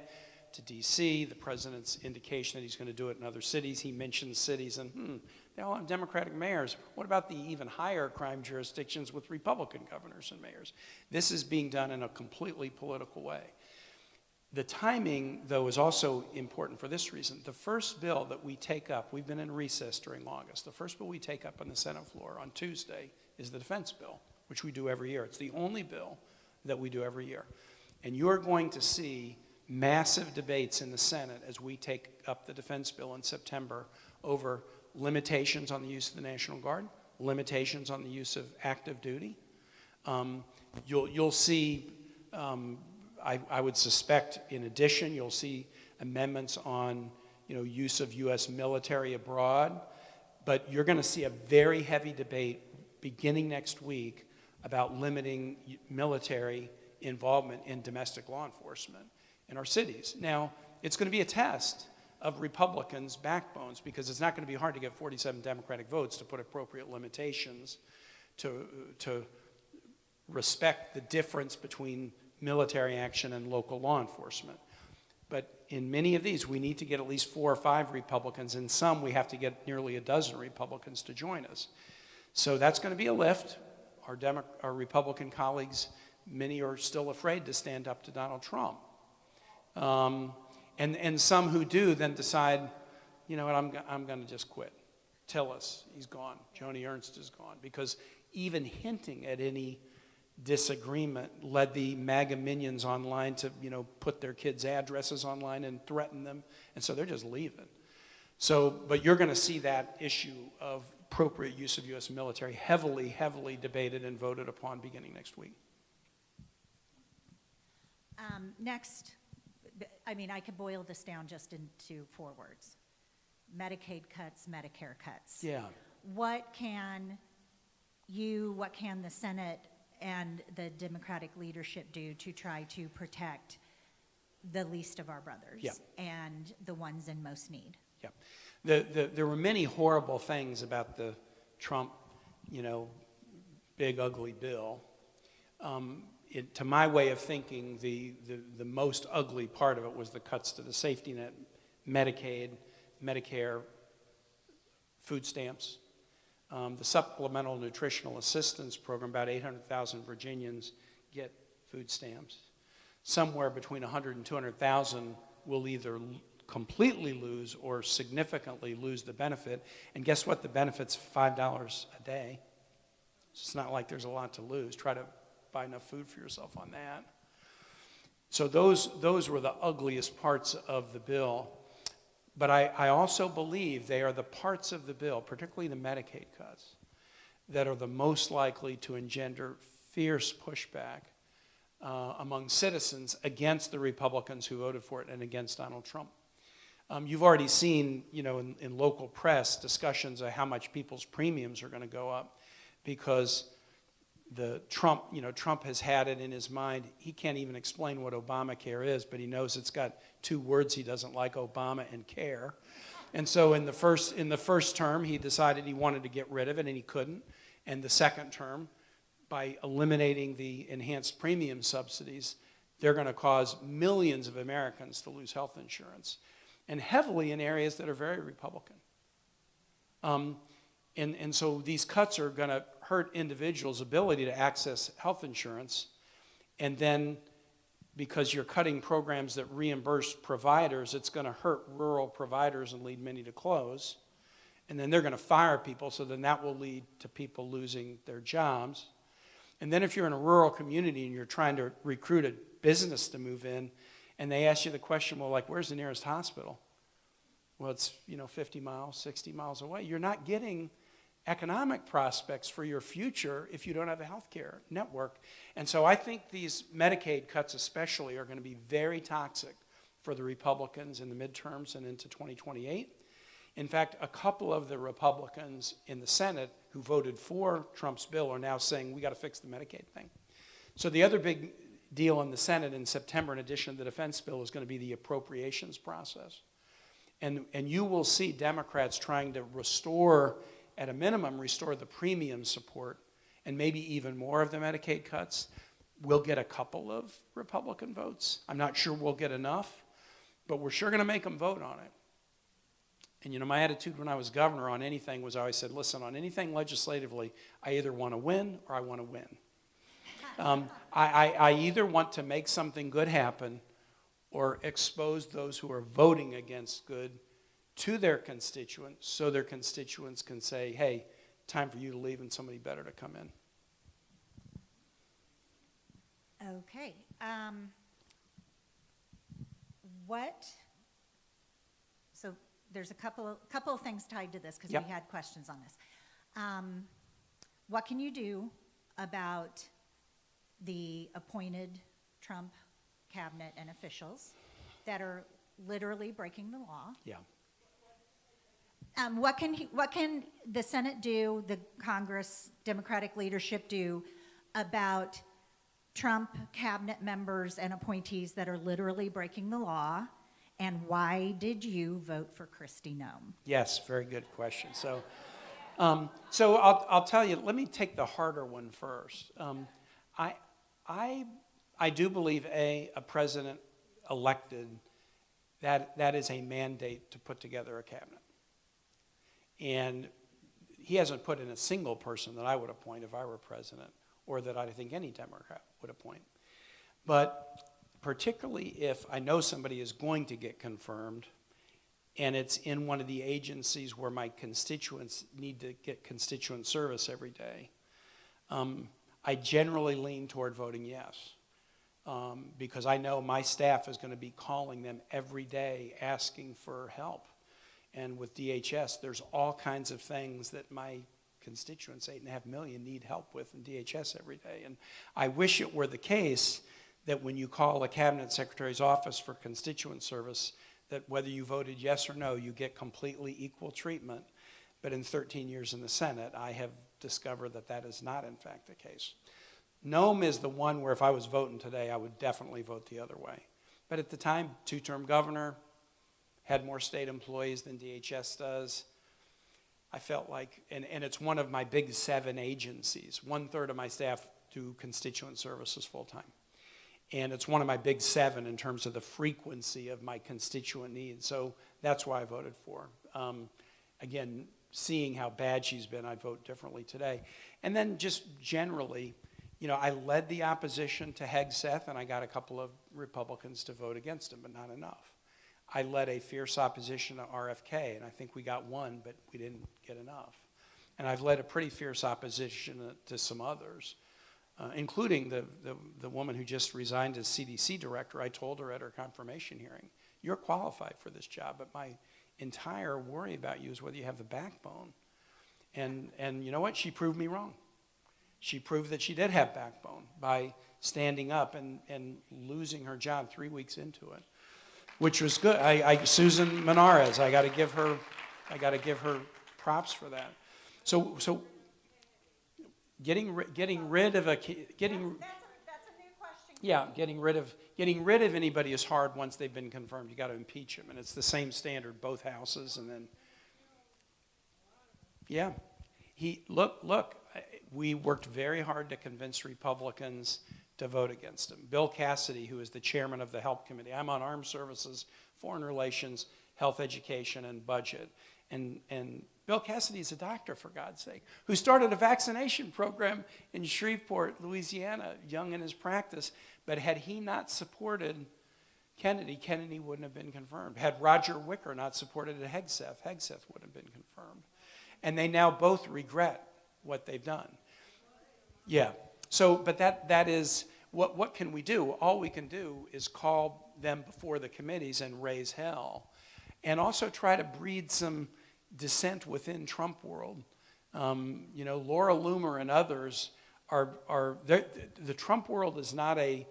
to DC, the president's indication that he's going to do it in other cities. He mentions cities and they all have Democratic mayors. What about the even higher crime jurisdictions with Republican governors and mayors? This is being done in a completely political way. The timing, though, is also important for this reason. The first bill that we take up, we've been in recess during August, the first bill we take up on the Senate floor on Tuesday is the defense bill, which we do every year. It's the only bill that we do every year. And you're going to see massive debates in the Senate as we take up the defense bill in September over limitations on the use of the National Guard, limitations on the use of active duty. You'll see, I would suspect, in addition, you'll see amendments on use of U.S. military abroad, but you're going to see a very heavy debate beginning next week about limiting military involvement in domestic law enforcement in our cities. Now, it's going to be a test of Republicans' backbones because it's not going to be hard to get 47 Democratic votes to put appropriate limitations to respect the difference between military action and local law enforcement. But in many of these, we need to get at least 4 or 5 Republicans. In some, we have to get nearly a dozen Republicans to join us. So that's going to be a lift. Our Republican colleagues, many are still afraid to stand up to Donald Trump. And some who do then decide, you know what, I'm going to just quit. Tillis, he's gone. Joni Ernst is gone. Because even hinting at any disagreement led the MAGA minions online to, put their kids' addresses online and threaten them. And so they're just leaving. So, but you're going to see that issue of appropriate use of U.S. military heavily, heavily debated and voted upon beginning next week. Next, I mean, I could boil this down just into 4 words. Medicaid cuts, Medicare cuts. Yeah. What can the Senate and the Democratic leadership do to try to protect the least of our brothers and the ones in most need? Yeah. There were many horrible things about the Trump, big ugly bill. To my way of thinking, the most ugly part of it was the cuts to the safety net, Medicaid, Medicare, food stamps. The Supplemental Nutritional Assistance Program, about 800,000 Virginians get food stamps. Somewhere between 100 and 200,000 will either completely lose or significantly lose the benefit. And guess what? The benefit's $5 a day. It's not like there's a lot to lose. Try to buy enough food for yourself on that. So those were the ugliest parts of the bill. But I also believe they are the parts of the bill, particularly the Medicaid cuts, that are the most likely to engender fierce pushback among citizens against the Republicans who voted for it and against Donald Trump. You've already seen, in local press discussions of how much people's premiums are going to go up because Trump has had it in his mind. He can't even explain what Obamacare is, but he knows it's got 2 words he doesn't like, Obama and care. And so in the first term, he decided he wanted to get rid of it, and he couldn't. And the second term, by eliminating the enhanced premium subsidies, they're going to cause millions of Americans to lose health insurance, and heavily in areas that are very Republican. And so these cuts are going to hurt individuals' ability to access health insurance, and then because you're cutting programs that reimburse providers, it's going to hurt rural providers and lead many to close. And then they're going to fire people, so then that will lead to people losing their jobs. And then if you're in a rural community and you're trying to recruit a business to move in, and they ask you the question, well, like, where's the nearest hospital? Well, it's, 50 miles, 60 miles away. You're not getting economic prospects for your future if you don't have a healthcare network. And so I think these Medicaid cuts especially are going to be very toxic for the Republicans in the midterms and into 2028. In fact, a couple of the Republicans in the Senate who voted for Trump's bill are now saying we got to fix the Medicaid thing. So the other big deal in the Senate in September, in addition to the defense bill, is going to be the appropriations process. And you will see Democrats trying to restore, at a minimum, restore the premium support, and maybe even more of the Medicaid cuts. We'll get a couple of Republican votes. I'm not sure we'll get enough, but we're sure going to make them vote on it. And my attitude when I was governor on anything was I always said, listen, on anything legislatively, I either want to win or I want to win. I either want to make something good happen or expose those who are voting against good to their constituents so their constituents can say, hey, time for you to leave and somebody better to come in. Okay. So there's a couple of things tied to this because we had questions on this. What can you do about the appointed Trump cabinet and officials that are literally breaking the law? Yeah. What can the Senate do, the Congress, Democratic leadership do about Trump cabinet members and appointees that are literally breaking the law? And why did you vote for Kristi Noem? Yes, very good question. So I'll tell you, let me take the harder one first. I do believe a president elected, that is a mandate to put together a cabinet. And he hasn't put in a single person that I would appoint if I were president, or that I think any Democrat would appoint. But particularly if I know somebody is going to get confirmed, and it's in one of the agencies where my constituents need to get constituent service every day, I generally lean toward voting yes. Because I know my staff is going to be calling them every day asking for help. And with DHS, there's all kinds of things that my constituents, 8.5 million, need help with in DHS every day. And I wish it were the case that when you call a cabinet secretary's office for constituent service, that whether you voted yes or no, you get completely equal treatment. But in 13 years in the Senate, I have discovered that that is not in fact the case. Nome is the one where if I was voting today, I would definitely vote the other way. But at the time, two-term governor, had more state employees than DHS does. I felt like, and it's one of my big 7 agencies. 1/3 of my staff do constituent services full-time. And it's one of my big 7 in terms of the frequency of my constituent needs. So that's why I voted for. Again, seeing how bad she's been, I'd vote differently today. And then just generally, you know, I led the opposition to Hegseth, and I got a couple of Republicans to vote against him, but not enough. I led a fierce opposition to RFK, and I think we got 1, but we didn't get enough. And I've led a pretty fierce opposition to some others, including the woman who just resigned as CDC director. I told her at her confirmation hearing, you're qualified for this job, but my entire worry about you is whether you have the backbone. And you know what? She proved me wrong. She proved that she did have backbone by standing up and losing her job 3 weeks into it, which was good. Susan Menares, I got to give her props for that. So getting rid of That's a new question. yeah, getting rid of anybody is hard once they've been confirmed. You got to impeach them, and it's the same standard, both houses, and then yeah, look. We worked very hard to convince Republicans to vote against him. Bill Cassidy, who is the chairman of the Help Committee, I'm on Armed Services, Foreign Relations, Health Education, and Budget. And Bill Cassidy is a doctor, for God's sake, who started a vaccination program in Shreveport, Louisiana, young in his practice. But had he not supported Kennedy, Kennedy wouldn't have been confirmed. Had Roger Wicker not supported Hegseth, Hegseth would have been confirmed. And they now both regret what they've done. Yeah. So, but that is, what can we do? All we can do is call them before the committees and raise hell. And also try to breed some dissent within Trump world. You know, Laura Loomer and others the Trump world is not a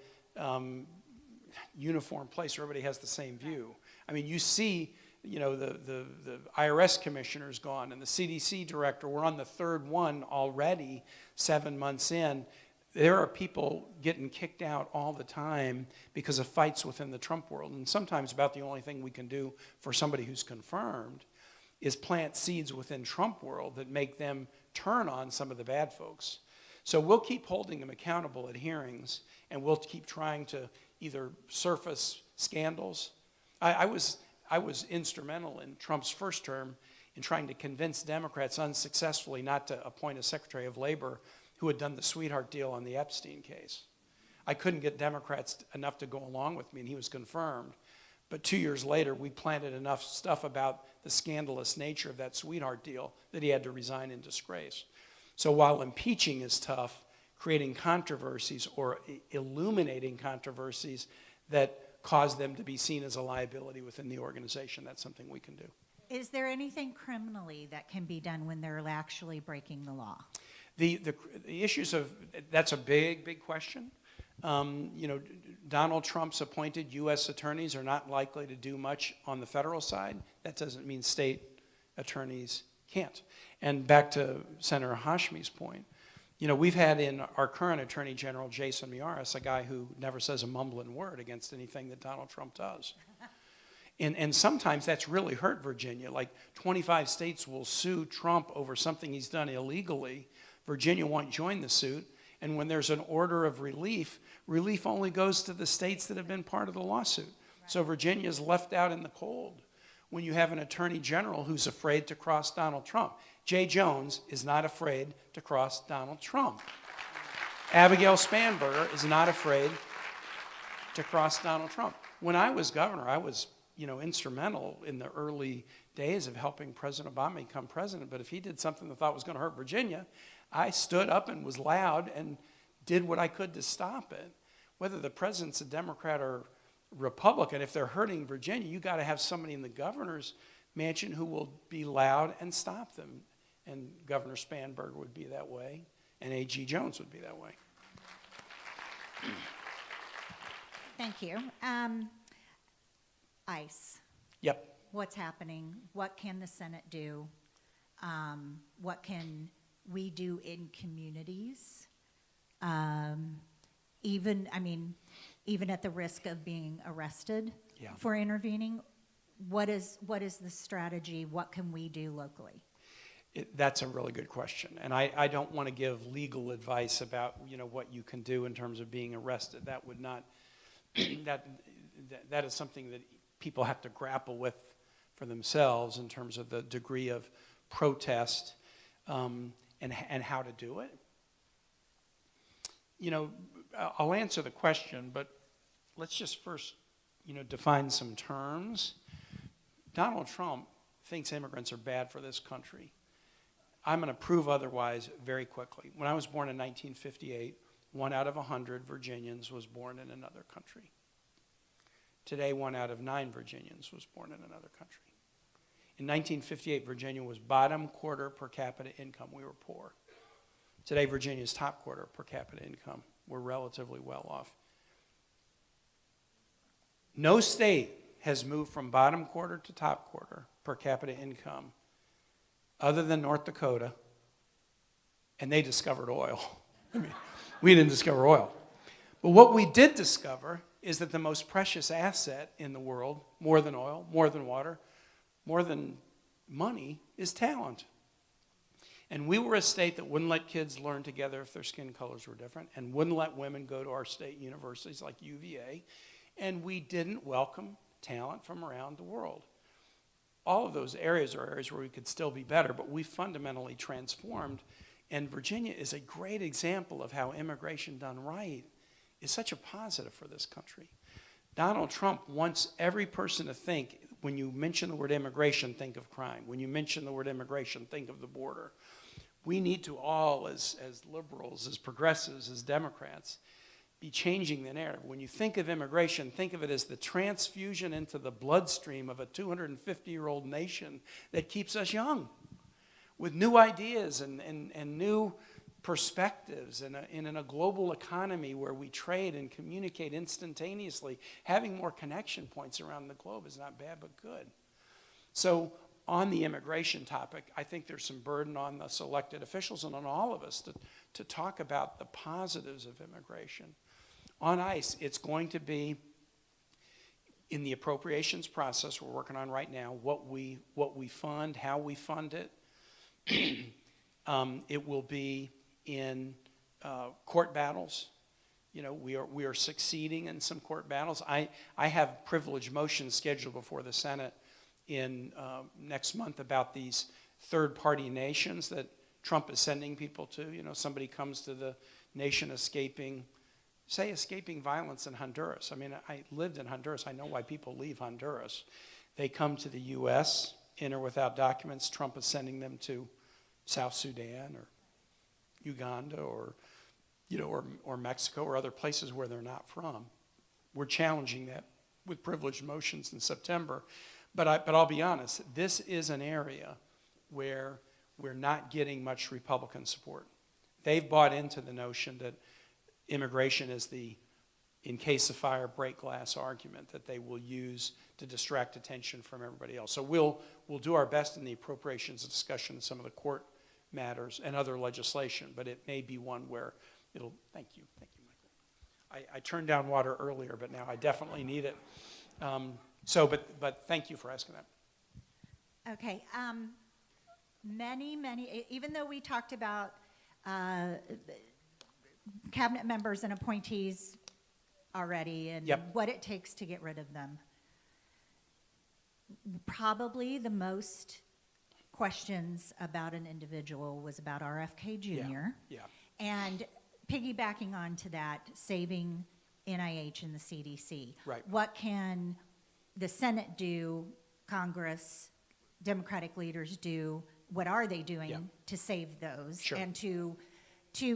uniform place where everybody has the same view. I mean, you see, you know, the IRS commissioner's gone and the CDC director, we're on the 3rd one already, 7 months in. There are people getting kicked out all the time because of fights within the Trump world. And sometimes about the only thing we can do for somebody who's confirmed is plant seeds within Trump world that make them turn on some of the bad folks. So we'll keep holding them accountable at hearings, and we'll keep trying to either surface scandals. I was instrumental in Trump's first term in trying to convince Democrats unsuccessfully not to appoint a Secretary of Labor who had done the sweetheart deal on the Epstein case. I couldn't get Democrats enough to go along with me, and he was confirmed. But 2 years later, we planted enough stuff about the scandalous nature of that sweetheart deal that he had to resign in disgrace. So while impeaching is tough, creating controversies or illuminating controversies that cause them to be seen as a liability within the organization, that's something we can do. Is there anything criminally that can be done when they're actually breaking the law? The issues of, that's a big question. You know, Donald Trump's appointed U.S. attorneys are not likely to do much on the federal side. That doesn't mean state attorneys can't. And back to Senator Hashmi's point, you know, we've had in our current Attorney General, Jason Miyares, a guy who never says a mumbling word against anything that Donald Trump does. And sometimes that's really hurt Virginia. Like 25 states will sue Trump over something he's done illegally. Virginia won't join the suit. And when there's an order of relief, relief only goes to the states that have been part of the lawsuit. Right. So Virginia's left out in the cold when you have an attorney general who's afraid to cross Donald Trump. Jay Jones is not afraid to cross Donald Trump. Abigail Spanberger is not afraid to cross Donald Trump. When I was governor, I was, you know, instrumental in the early days of helping President Obama become president. But if he did something that I thought was going to hurt Virginia, I stood up and was loud and did what I could to stop it. Whether the president's a Democrat or Republican, if they're hurting Virginia, you got to have somebody in the governor's mansion who will be loud and stop them. And Governor Spanberger would be that way, and A.G. Jones would be that way. thank you. ICE, Yep. what's happening? What can the Senate do? What can we do in communities? Even at the risk of being arrested Yeah. for intervening, what is the strategy? What can we do locally? That's a really good question. And I don't want to give legal advice about, what you can do in terms of being arrested. That would not, that is something that people have to grapple with for themselves in terms of the degree of protest and how to do it. I'll answer the question, but let's just first, define some terms. Donald Trump thinks immigrants are bad for this country. I'm going to prove otherwise very quickly. When I was born in 1958, 1 out of 100 Virginians was born in another country. Today, 1 out of 9 Virginians was born in another country. In 1958, Virginia was bottom quarter per capita income. We were poor. Today, Virginia's top quarter per capita income. We're relatively well off. No state has moved from bottom quarter to top quarter per capita income other than North Dakota, and they discovered oil. We didn't discover oil. But what we did discover is that the most precious asset in the world, more than oil, more than water, more than money, is talent. And we were a state that wouldn't let kids learn together if their skin colors were different, and wouldn't let women go to our state universities like UVA, and we didn't welcome talent from around the world. All of those areas are areas where we could still be better, but we fundamentally transformed, and Virginia is a great example of how immigration done right is such a positive for this country. Donald Trump wants every person to think, when you mention the word immigration, think of crime. When you mention the word immigration, think of the border. We need to all, as liberals, as progressives, as Democrats, be changing the narrative. When you think of immigration, think of it as the transfusion into the bloodstream of a 250-year-old nation that keeps us young, with new ideas and new perspectives, and in a global economy where we trade and communicate instantaneously. Having more connection points around the globe is not bad, but good. So on the immigration topic, I think there's some burden on us elected officials and on all of us to talk about the positives of immigration. On ICE, it's going to be, in the appropriations process we're working on right now, what we fund, how we fund it. It will be in court battles. We are succeeding in some court battles. I have privileged motions scheduled before the Senate in next month about these third-party nations that Trump is sending people to. Somebody comes to the nation escaping violence in Honduras. I lived in Honduras. I know why people leave Honduras. They come to the U.S., in or without documents. Trump is sending them to South Sudan or Uganda or Mexico or other places where they're not from. We're challenging that with privileged motions in September. But I'll be honest, this is an area where we're not getting much Republican support. They've bought into the notion that immigration is the in case of fire, break glass argument that they will use to distract attention from everybody else. So we'll do our best in the appropriations discussion of some of the court matters and other legislation, but it may be one where it'll, thank you, Michael. I turned down water earlier, but now I definitely need it. But thank you for asking that. Okay, many, even though we talked about cabinet members and appointees already and what it takes to get rid of them, probably the most questions about an individual was about RFK Jr. Yeah. And piggybacking on to that, saving NIH and the CDC. Right. What can the Senate do, Congress, Democratic leaders do? What are they doing to save those and to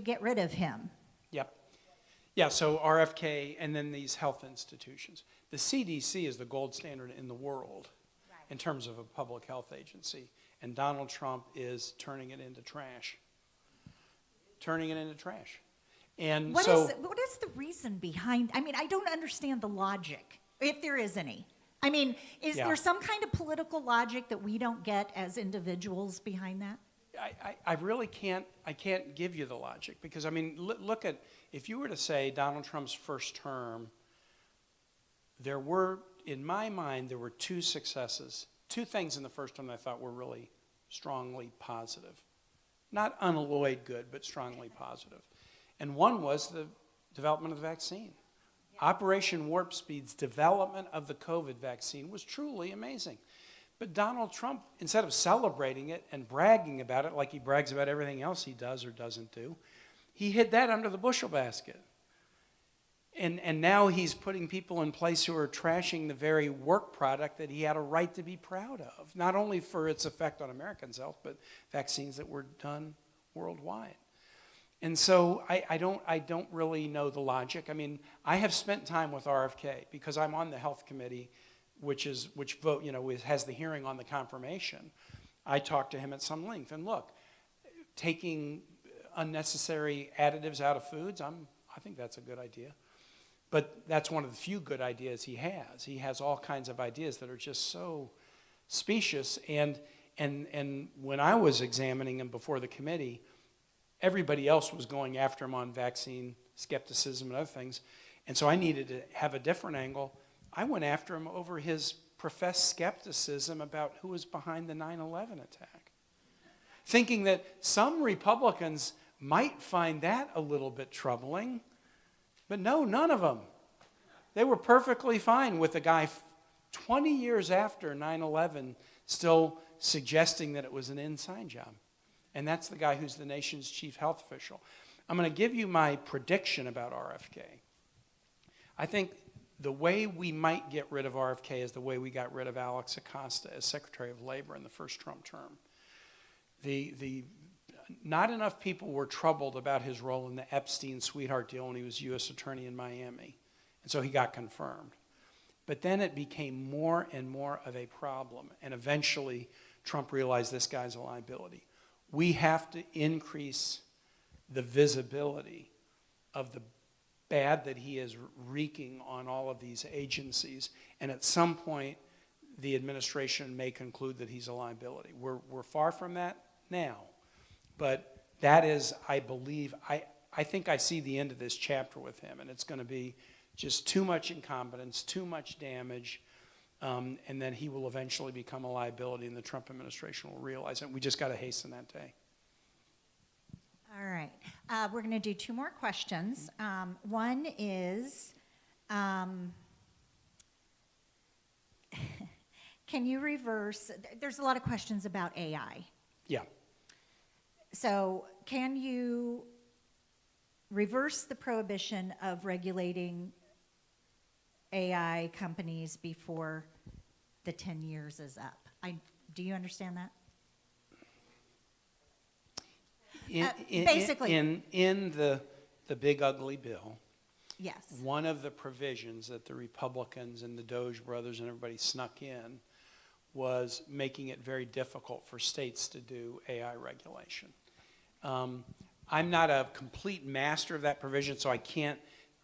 get rid of him? Yep. Yeah, so RFK and then these health institutions. The CDC is the gold standard in the world in terms of a public health agency, and Donald Trump is turning it into trash. Turning it into trash. And What so is the reason behind, I mean, I don't understand the logic, if there is any. I mean, is Yeah. there some kind of political logic that we don't get as individuals behind that? I really can't give you the logic because, I mean, look at, if you were to say Donald Trump's first term, there were, in my mind, there were two successes, two things in the first term that I thought were really strongly positive. Not unalloyed good, but strongly positive. And one was the development of the vaccine. Operation Warp Speed's development of the COVID vaccine was truly amazing. But Donald Trump, instead of celebrating it and bragging about it like he brags about everything else he does or doesn't do, he hid that under the bushel basket. And now he's putting people in place who are trashing the very work product that he had a right to be proud of, not only for its effect on Americans' health, but vaccines that were done worldwide. And so I don't really know the logic. I mean, I have spent time with RFK because I'm on the health committee, which has the hearing on the confirmation. I talked to him at some length. And look, taking unnecessary additives out of foods, I think that's a good idea. But that's one of the few good ideas he has. He has all kinds of ideas that are just so specious. And when I was examining him before the committee, everybody else was going after him on vaccine skepticism and other things. And so I needed to have a different angle. I went after him over his professed skepticism about who was behind the 9/11 attack, thinking that some Republicans might find that a little bit troubling. But no, none of them. They were perfectly fine with the guy 20 years after 9/11 still suggesting that it was an inside job. And that's the guy who's the nation's chief health official. I'm going to give you my prediction about RFK. I think the way we might get rid of RFK is the way we got rid of Alex Acosta as Secretary of Labor in the first Trump term. Not enough people were troubled about his role in the Epstein sweetheart deal when he was U.S. Attorney in Miami. And so he got confirmed. But then it became more and more of a problem. And eventually, Trump realized this guy's a liability. We have to increase the visibility of the bad that he is wreaking on all of these agencies. And at some point, the administration may conclude that he's a liability. We're far from that now. But that is, I believe, I think I see the end of this chapter with him, and it's going to be just too much incompetence, too much damage, and then he will eventually become a liability, and the Trump administration will realize it. We just got to hasten that day. All right. We're going to do two more questions. One is, can you reverse, there's a lot of questions about AI. Yeah. So can you reverse the prohibition of regulating AI companies before the 10 years is up? Do you understand that? Basically. In the big ugly bill, Yes. one of the provisions that the Republicans and the Doge brothers and everybody snuck in was making it very difficult for states to do AI regulation. I'm not a complete master of that provision, so I can't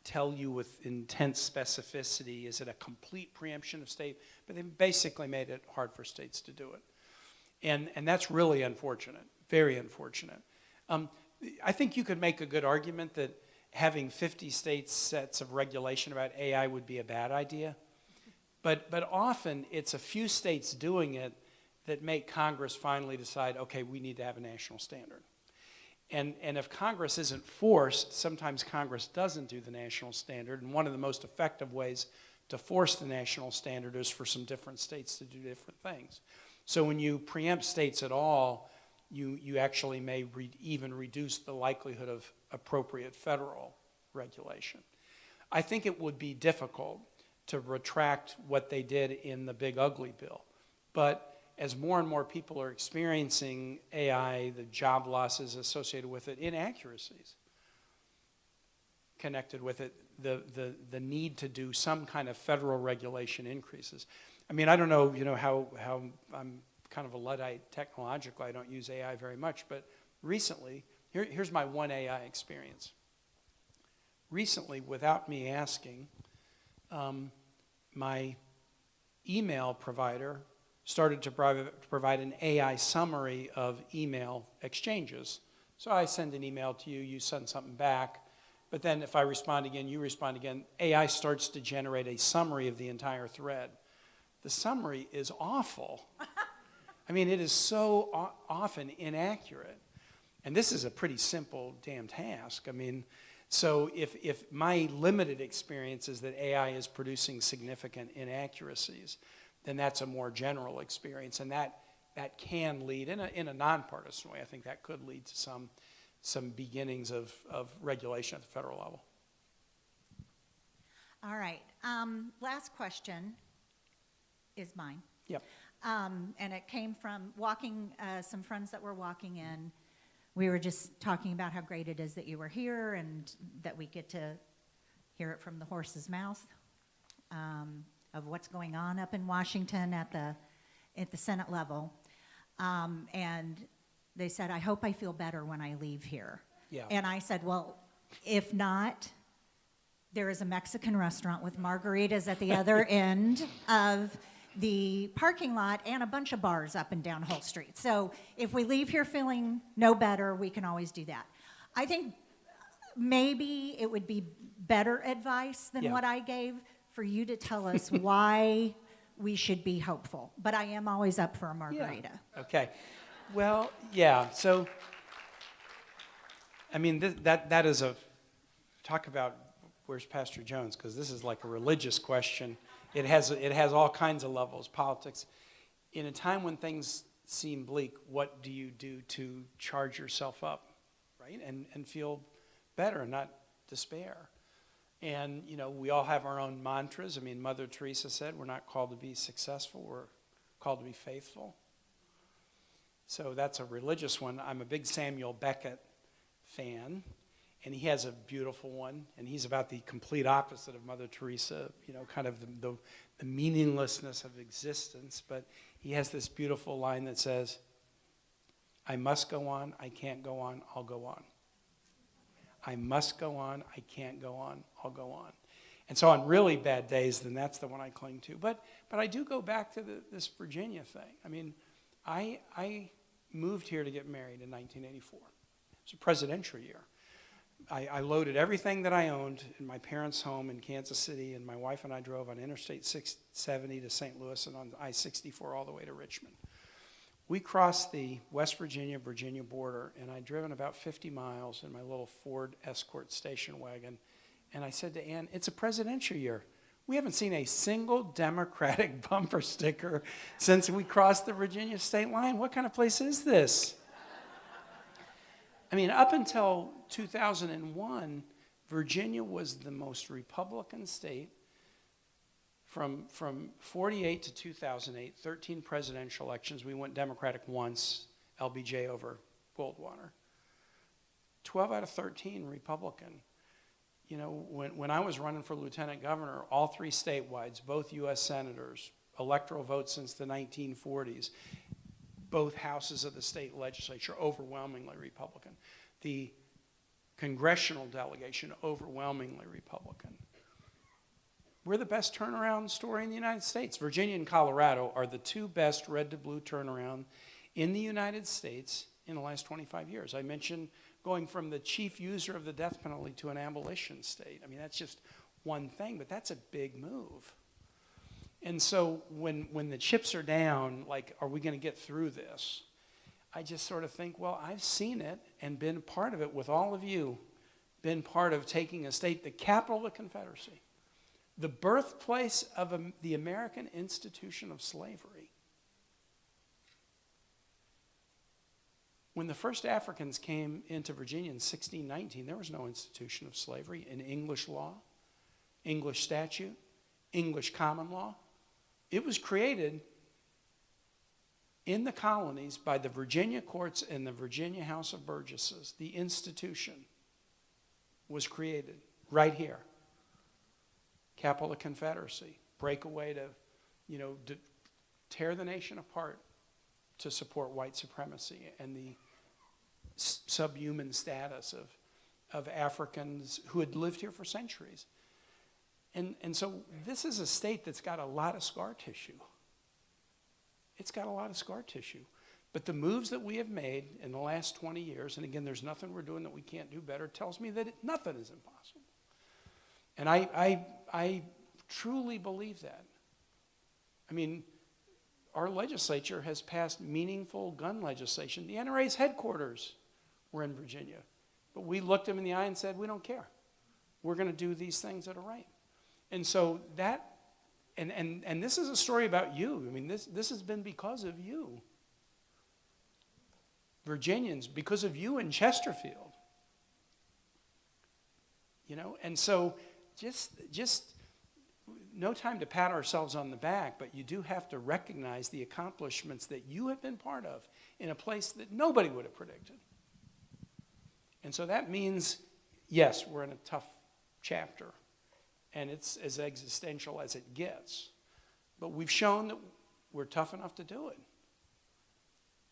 tell you with intense specificity, is it a complete preemption of state? But they basically made it hard for states to do it. And that's really unfortunate, very unfortunate. I think you could make a good argument that having 50 states sets of regulation about AI would be a bad idea. But often it's a few states doing it that make Congress finally decide, okay, we need to have a national standard. And if Congress isn't forced, sometimes Congress doesn't do the national standard. And one of the most effective ways to force the national standard is for some different states to do different things. So when you preempt states at all, you actually may even reduce the likelihood of appropriate federal regulation. I think it would be difficult to retract what they did in the big ugly bill. But as more and more people are experiencing AI, the job losses associated with it, inaccuracies connected with it, the need to do some kind of federal regulation increases. I mean, I don't know, how I'm kind of a Luddite technologically. I don't use AI very much, but recently, here's my one AI experience. recently, without me asking, my email provider started to provide an AI summary of email exchanges. So I send an email to you, you send something back, but then if I respond again, you respond again, AI starts to generate a summary of the entire thread. The summary is awful. I mean, it is so often inaccurate. And this is a pretty simple damn task. I mean, so if my limited experience is that AI is producing significant inaccuracies, then that's a more general experience. And that can lead, in a nonpartisan way, I think that could lead to some beginnings of regulation at the federal level. All right. Last question is mine. Yep. And it came from walking, some friends that were walking in. We were just talking about how great it is that you were here and that we get to hear it from the horse's mouth of what's going on up in Washington at the Senate level. And they said, I hope I feel better when I leave here. Yeah. And I said, well, if not, there is a Mexican restaurant with margaritas at the other end of the parking lot and a bunch of bars up and down Hull Street. So if we leave here feeling no better, we can always do that. I think maybe it would be better advice than what I gave for you to tell us why we should be hopeful. But I am always up for a margarita. Yeah. Okay. Well, yeah. So, I mean, that is talk about where's Pastor Jones, because this is like a religious question. It has all kinds of levels, politics. In a time when things seem bleak, what do you do to charge yourself up, right? And feel better, not despair. And, you know, we all have our own mantras. I mean, Mother Teresa said, we're not called to be successful, we're called to be faithful. So that's a religious one. I'm a big Samuel Beckett fan. And he has a beautiful one, and he's about the complete opposite of Mother Teresa, you know, kind of the meaninglessness of existence. But he has this beautiful line that says, I must go on, I can't go on, I'll go on. I must go on, I can't go on, I'll go on. And so on really bad days, then that's the one I cling to. But I do go back to this Virginia thing. I mean, I moved here to get married in 1984. It's a presidential year. I loaded everything that I owned in my parents' home in Kansas City, and my wife and I drove on Interstate 670 to St. Louis and on I-64 all the way to Richmond. We crossed the West Virginia border, and I'd driven about 50 miles in my little Ford Escort station wagon, and I said to Ann, it's a presidential year. We haven't seen a single Democratic bumper sticker since we crossed the Virginia state line. What kind of place is this? I mean, up until 2001, Virginia was the most Republican state from 48 to 2008, 13 presidential elections. We went Democratic once, LBJ over Goldwater. 12 out of 13 Republican. You know, when I was running for lieutenant governor, all three statewide, both U.S. senators, electoral votes since the 1940s, both houses of the state legislature overwhelmingly Republican. The congressional delegation overwhelmingly Republican. We're the best turnaround story in the United States. Virginia and Colorado are the two best red to blue turnaround in the United States in the last 25 years. I mentioned going from the chief user of the death penalty to an abolition state. I mean, that's just one thing, but that's a big move. And so when the chips are down, like, are we going to get through this? I just sort of think, well, I've seen it and been part of it with all of you, been part of taking a state, the capital of the Confederacy, the birthplace of the American institution of slavery. When the first Africans came into Virginia in 1619, there was no institution of slavery in English law, English statute, English common law. It was created in the colonies by the Virginia courts and the Virginia House of Burgesses. The institution was created right here. Capital of the Confederacy. Break away to, tear the nation apart to support white supremacy and the subhuman status of of Africans who had lived here for centuries. And so this is a state that's got a lot of scar tissue. It's got a lot of scar tissue. But the moves that we have made in the last 20 years, and again, there's nothing we're doing that we can't do better, tells me that nothing is impossible. And I truly believe that. I mean, our legislature has passed meaningful gun legislation. The NRA's headquarters were in Virginia. But we looked them in the eye and said, we don't care. We're going to do these things that are right. And so that, and this is a story about you. I mean, this has been because of you. Virginians, because of you in Chesterfield. You know, and so just no time to pat ourselves on the back, but you do have to recognize the accomplishments that you have been part of in a place that nobody would have predicted. And so that means, yes, we're in a tough chapter, and it's as existential as it gets. But we've shown that we're tough enough to do it.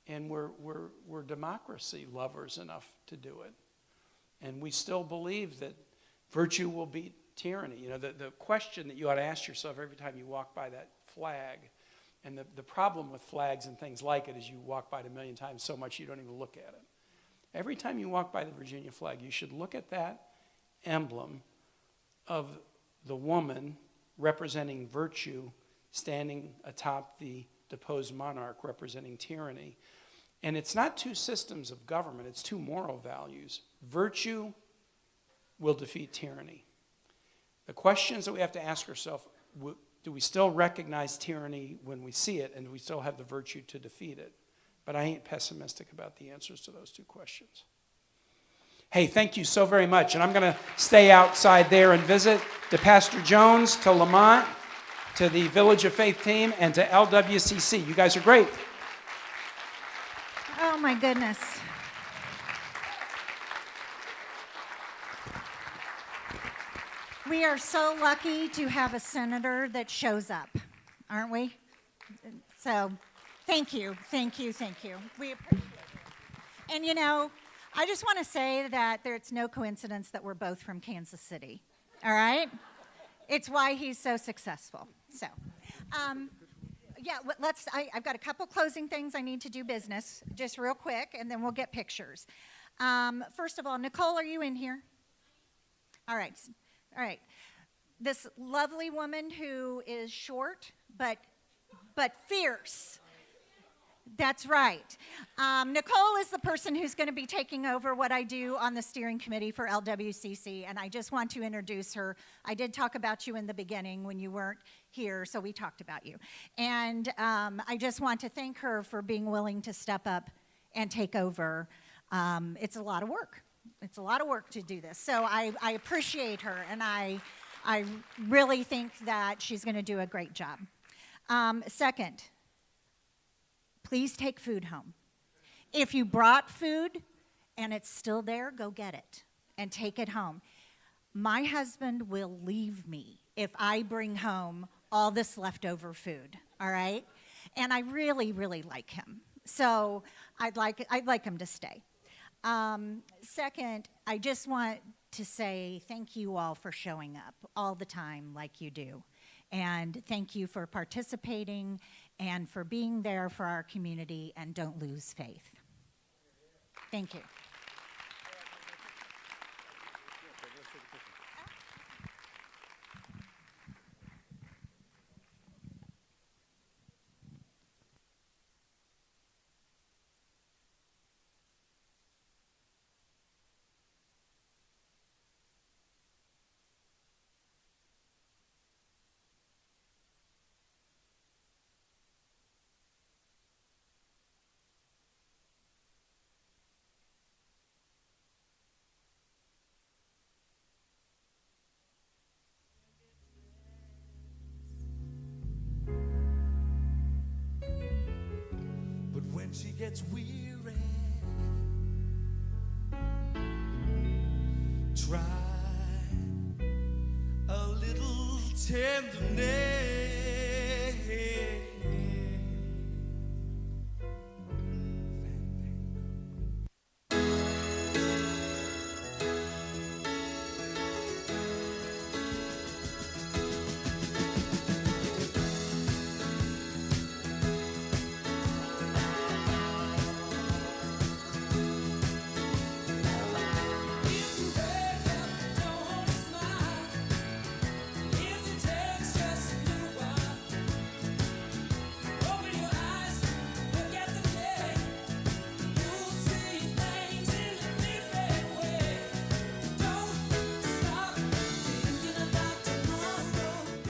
And we're democracy lovers enough to do it. And we still believe that virtue will beat tyranny. You know, the question that you ought to ask yourself every time you walk by that flag, and the problem with flags and things like it is you walk by it a million times so much you don't even look at it. Every time you walk by the Virginia flag, you should look at that emblem of the woman representing virtue standing atop the deposed monarch representing tyranny. And it's not two systems of government, it's two moral values. Virtue will defeat tyranny. The questions that we have to ask ourselves, do we still recognize tyranny when we see it, and do we still have the virtue to defeat it? But I ain't pessimistic about the answers to those two questions. Hey, thank you so very much. And I'm going to stay outside there and visit to Pastor Jones, to Lamont, to the Village of Faith team, and to LWCC. You guys are great. Oh, my goodness. We are so lucky to have a senator that shows up, aren't we? So, thank you, thank you, thank you. We appreciate it. And you know, I just want to say that it's no coincidence that we're both from Kansas City, all right? It's why he's so successful. So, yeah, I've got a couple closing things I need to do business, just real quick, and then we'll get pictures. First of all, Nicole, are you in here? All right. All right. This lovely woman who is short but fierce. That's right. Nicole is the person who's going to be taking over what I do on the steering committee for LWCC, and I just want to introduce her. I did talk about you in the beginning when you weren't here, so we talked about you. And I just want to thank her for being willing to step up and take over. It's a lot of work. It's a lot of work to do this. So I appreciate her, and I really think that she's going to do a great job. Second, please take food home. If you brought food and it's still there, go get it and take it home. My husband will leave me if I bring home all this leftover food, all right? And I really, really like him. So I'd like him to stay. Second, I just want to say thank you all for showing up all the time like you do. And thank you for participating and for being there for our community, and don't lose faith. Thank you. When she gets weary, try a little tenderness.